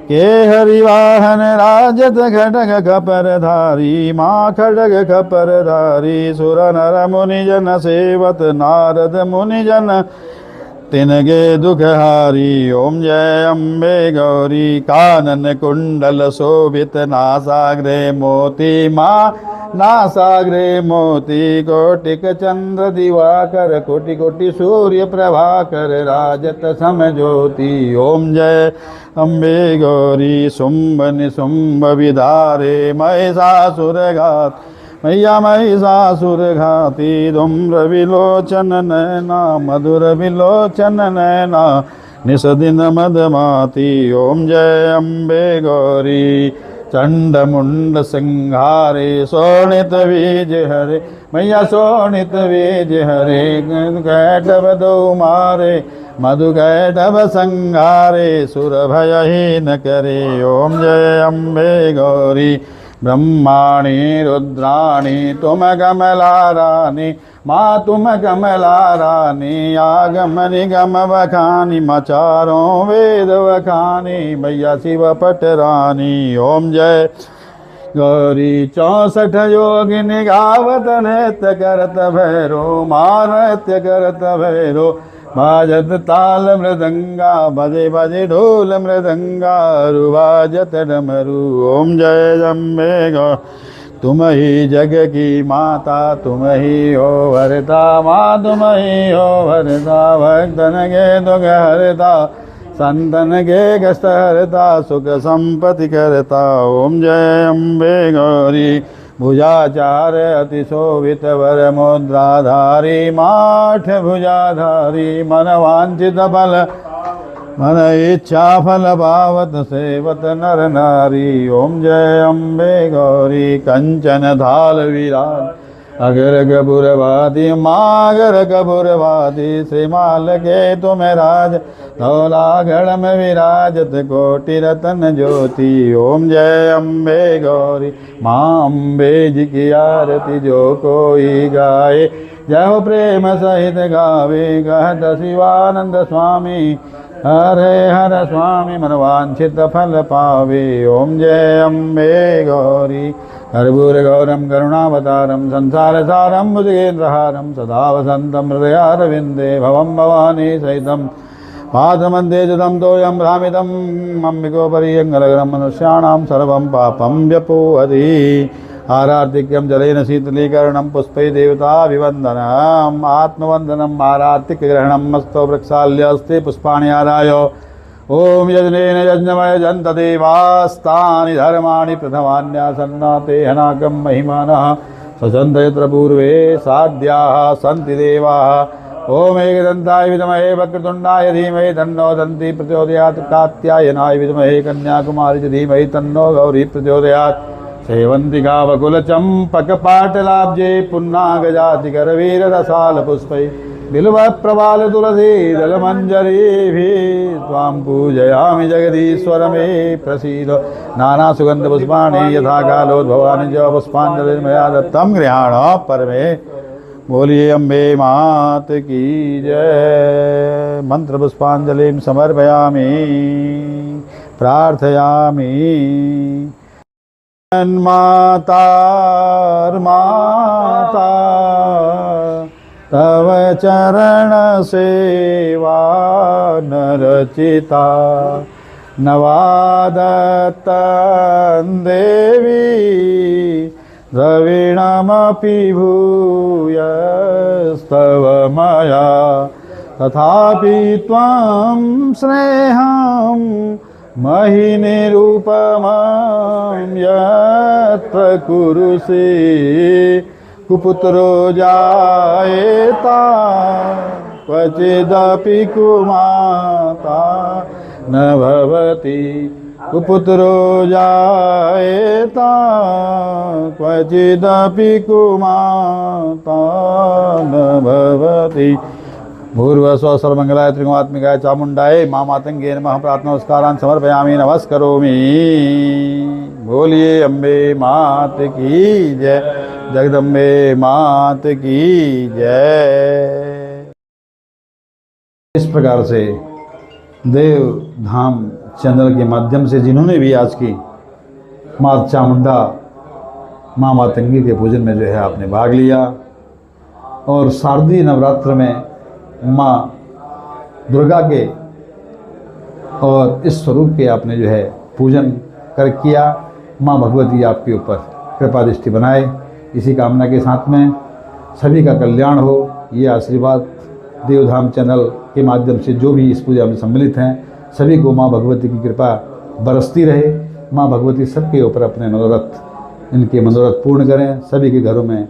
के हरिवाहन राजत खडग खपरधारी माँ खडग खपरधारी सुर नर मुनि जन सेवत नारद मुनि जन तिनगे दुख हारी ओम जय अम्बे गौरी कानन कुंडल शोभित नासाग्रे मोती माँ नासाग्रे मोती कोटिक चंद्र दिवाकर कोटि कोटि सूर्य प्रभाकर राजत समज्योति ओम जय अम्बे गौरी शुंभ निशुंभ विदारे महिषासुर घात मैया महिषासुर घाती धूम्र विलोचन नैना मधुर विलोचन नैना निस दिन मदमाती ओम जय अम्बे गौरी चंड मुंड सिंहारे शोणित बीज हरे मैया शोणित बीज हरे कैटव दो मारे मधु कैटव संहारे सुर भयहीन करे ओम जय अम्बे गौरी ब्रह्माणी रुद्राणी तुम कमला रानी माँ तुम कमला रानी आगम निगम वखानी मचारों वेद वखानी मैया शिव पट रानी ओम जय गौरी 64 योगिनी गावत नृत्य करत भैरो माँ नृत्य करत भैरो बाजत ताल मृदंगा बजे बजे ढोल मृदंगा रुवाजत डमरू ओम जय अम्बे गौ तुम ही जग की माता तुम ही हो हरता माँ तुम ही हो हरता भक्तन के दुख हरता संतन के कष्ट हरता सुख संपत्ति करता ओम जय अम्बे गौरी भुजाचार अति शोभित वर मुद्राधारी माठ भुजाधारी मन वांछित फल मन इच्छा फल पावत सेवत नर नारी ओम जय अम्बे गौरी कंचन धाल विराज अगर कपूरवादी मागर कपूरवादी श्रीमाल के तुम राज धौला गढ़ में विराजत कोटि रतन ज्योति ओम जय अम्बे गौरी माँ अम्बे जी की आरती जो कोई गाए जय हो प्रेम सहित गावे कहत शिवानंद स्वामी हरे हर स्वामी मनवांछित फल पावे ओम जय अम्बे गौरी हरिभूर गौरम करुणावतारम संसार सारम भुजगेन्द्रहारम सदा वसंतम हृदयारविंदे भवम भवानी सहितम पादमंदे जुदम तोयम भ्रामितम अम्बिकोपरि अंगलग्रम मनुष्याणां सर्वं पापं व्यपोहति आरार्तिक्यं जलेन शीतलीकरणं पुष्पै देवताभिवन्दनम् आत्मवन्दनम् आरार्तिकग्रहणं मस्तो वृक्षाल्यस्ते पुष्पाणि आदाय ओम यजनेन यज्ञमय जन्त देवास्तानि धर्माणि प्रथमान्यासन्नाते हनाकं महिमानः सचन्त यत्र पूर्वे साध्याः सन्ति देवाः ओम एकदन्ताय विद्महे वक्रतुण्डाय धीमहि तन्नो दन्ती प्रचोदयात् कात्यायनाय विद्महे कन्याकुमारी च धीमहि तन्नो गौरी प्रचोदयात् सेवन्तिका वकुलचम्पकपाटलाब्जे पुन्नागजातिकरवीररसालपुष्पै बिल्वप्रवाल तुलसी दलमञ्जरीभिः त्वां पूजयामि जगदीश्वर मे प्रसीद नानासुगन्धपुष्पाणि यथा कालोद्भवानि च पुष्पाञ्जलिर्मया दत्तं गृहाण परमे बोलिए अम्बे मात की जय मंत्र पुष्पांजलिं समर्पयामि प्रार्थयामि माता माता तव चरण सेवा नरचिता नवादत्तं देवी द्रविणमपि भूयस्तव मया तथापि त्वां स्नेहं महि निरूपमं यत्र कुरुषे कुपुत्रो जायेता क्वचिदपि कुमाता न भवति कुपुत्रो जायेता क्वचिदपि कुमाता न भवति। भूर्भुवस्सुवः सर्वमङ्गलाय त्रिगुणात्मिकाय चामुण्डायै मां मातङ्गे नमः। प्रार्थना नमस्कारान् समर्पयामि, नमस्करोमि। बोलिए अम्बे मात की जय, जगदम्बे मात की जय। इस प्रकार से देव धाम चैनल के माध्यम से जिन्होंने भी आज की माँ चामुंडा माँ मातंगी के पूजन में जो है आपने भाग लिया और शारदीय नवरात्र में माँ दुर्गा के और इस स्वरूप के आपने जो है पूजन कर किया, माँ भगवती आपके ऊपर कृपा दृष्टि बनाए, इसी कामना के साथ में सभी का कल्याण हो। ये आशीर्वाद देवधाम चैनल के माध्यम से जो भी इस पूजा में सम्मिलित हैं सभी को माँ भगवती की कृपा बरसती रहे। माँ भगवती सबके ऊपर अपने मनोरथ, इनके मनोरथ पूर्ण करें। सभी के घरों में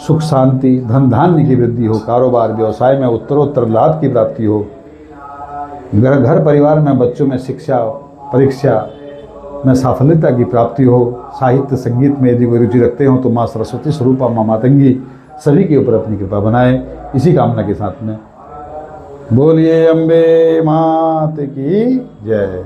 सुख शांति, धन धान्य की वृद्धि हो, कारोबार व्यवसाय में उत्तरोत्तर लाभ की प्राप्ति हो, घर परिवार में बच्चों में शिक्षा परीक्षा में साफल्यता की प्राप्ति हो। साहित्य संगीत में यदि कोई रुचि रखते हो तो माँ सरस्वती स्वरूपा माँ मातंगी सभी के ऊपर अपनी कृपा बनाए, इसी कामना के साथ में बोलिए अम्बे मात की जय।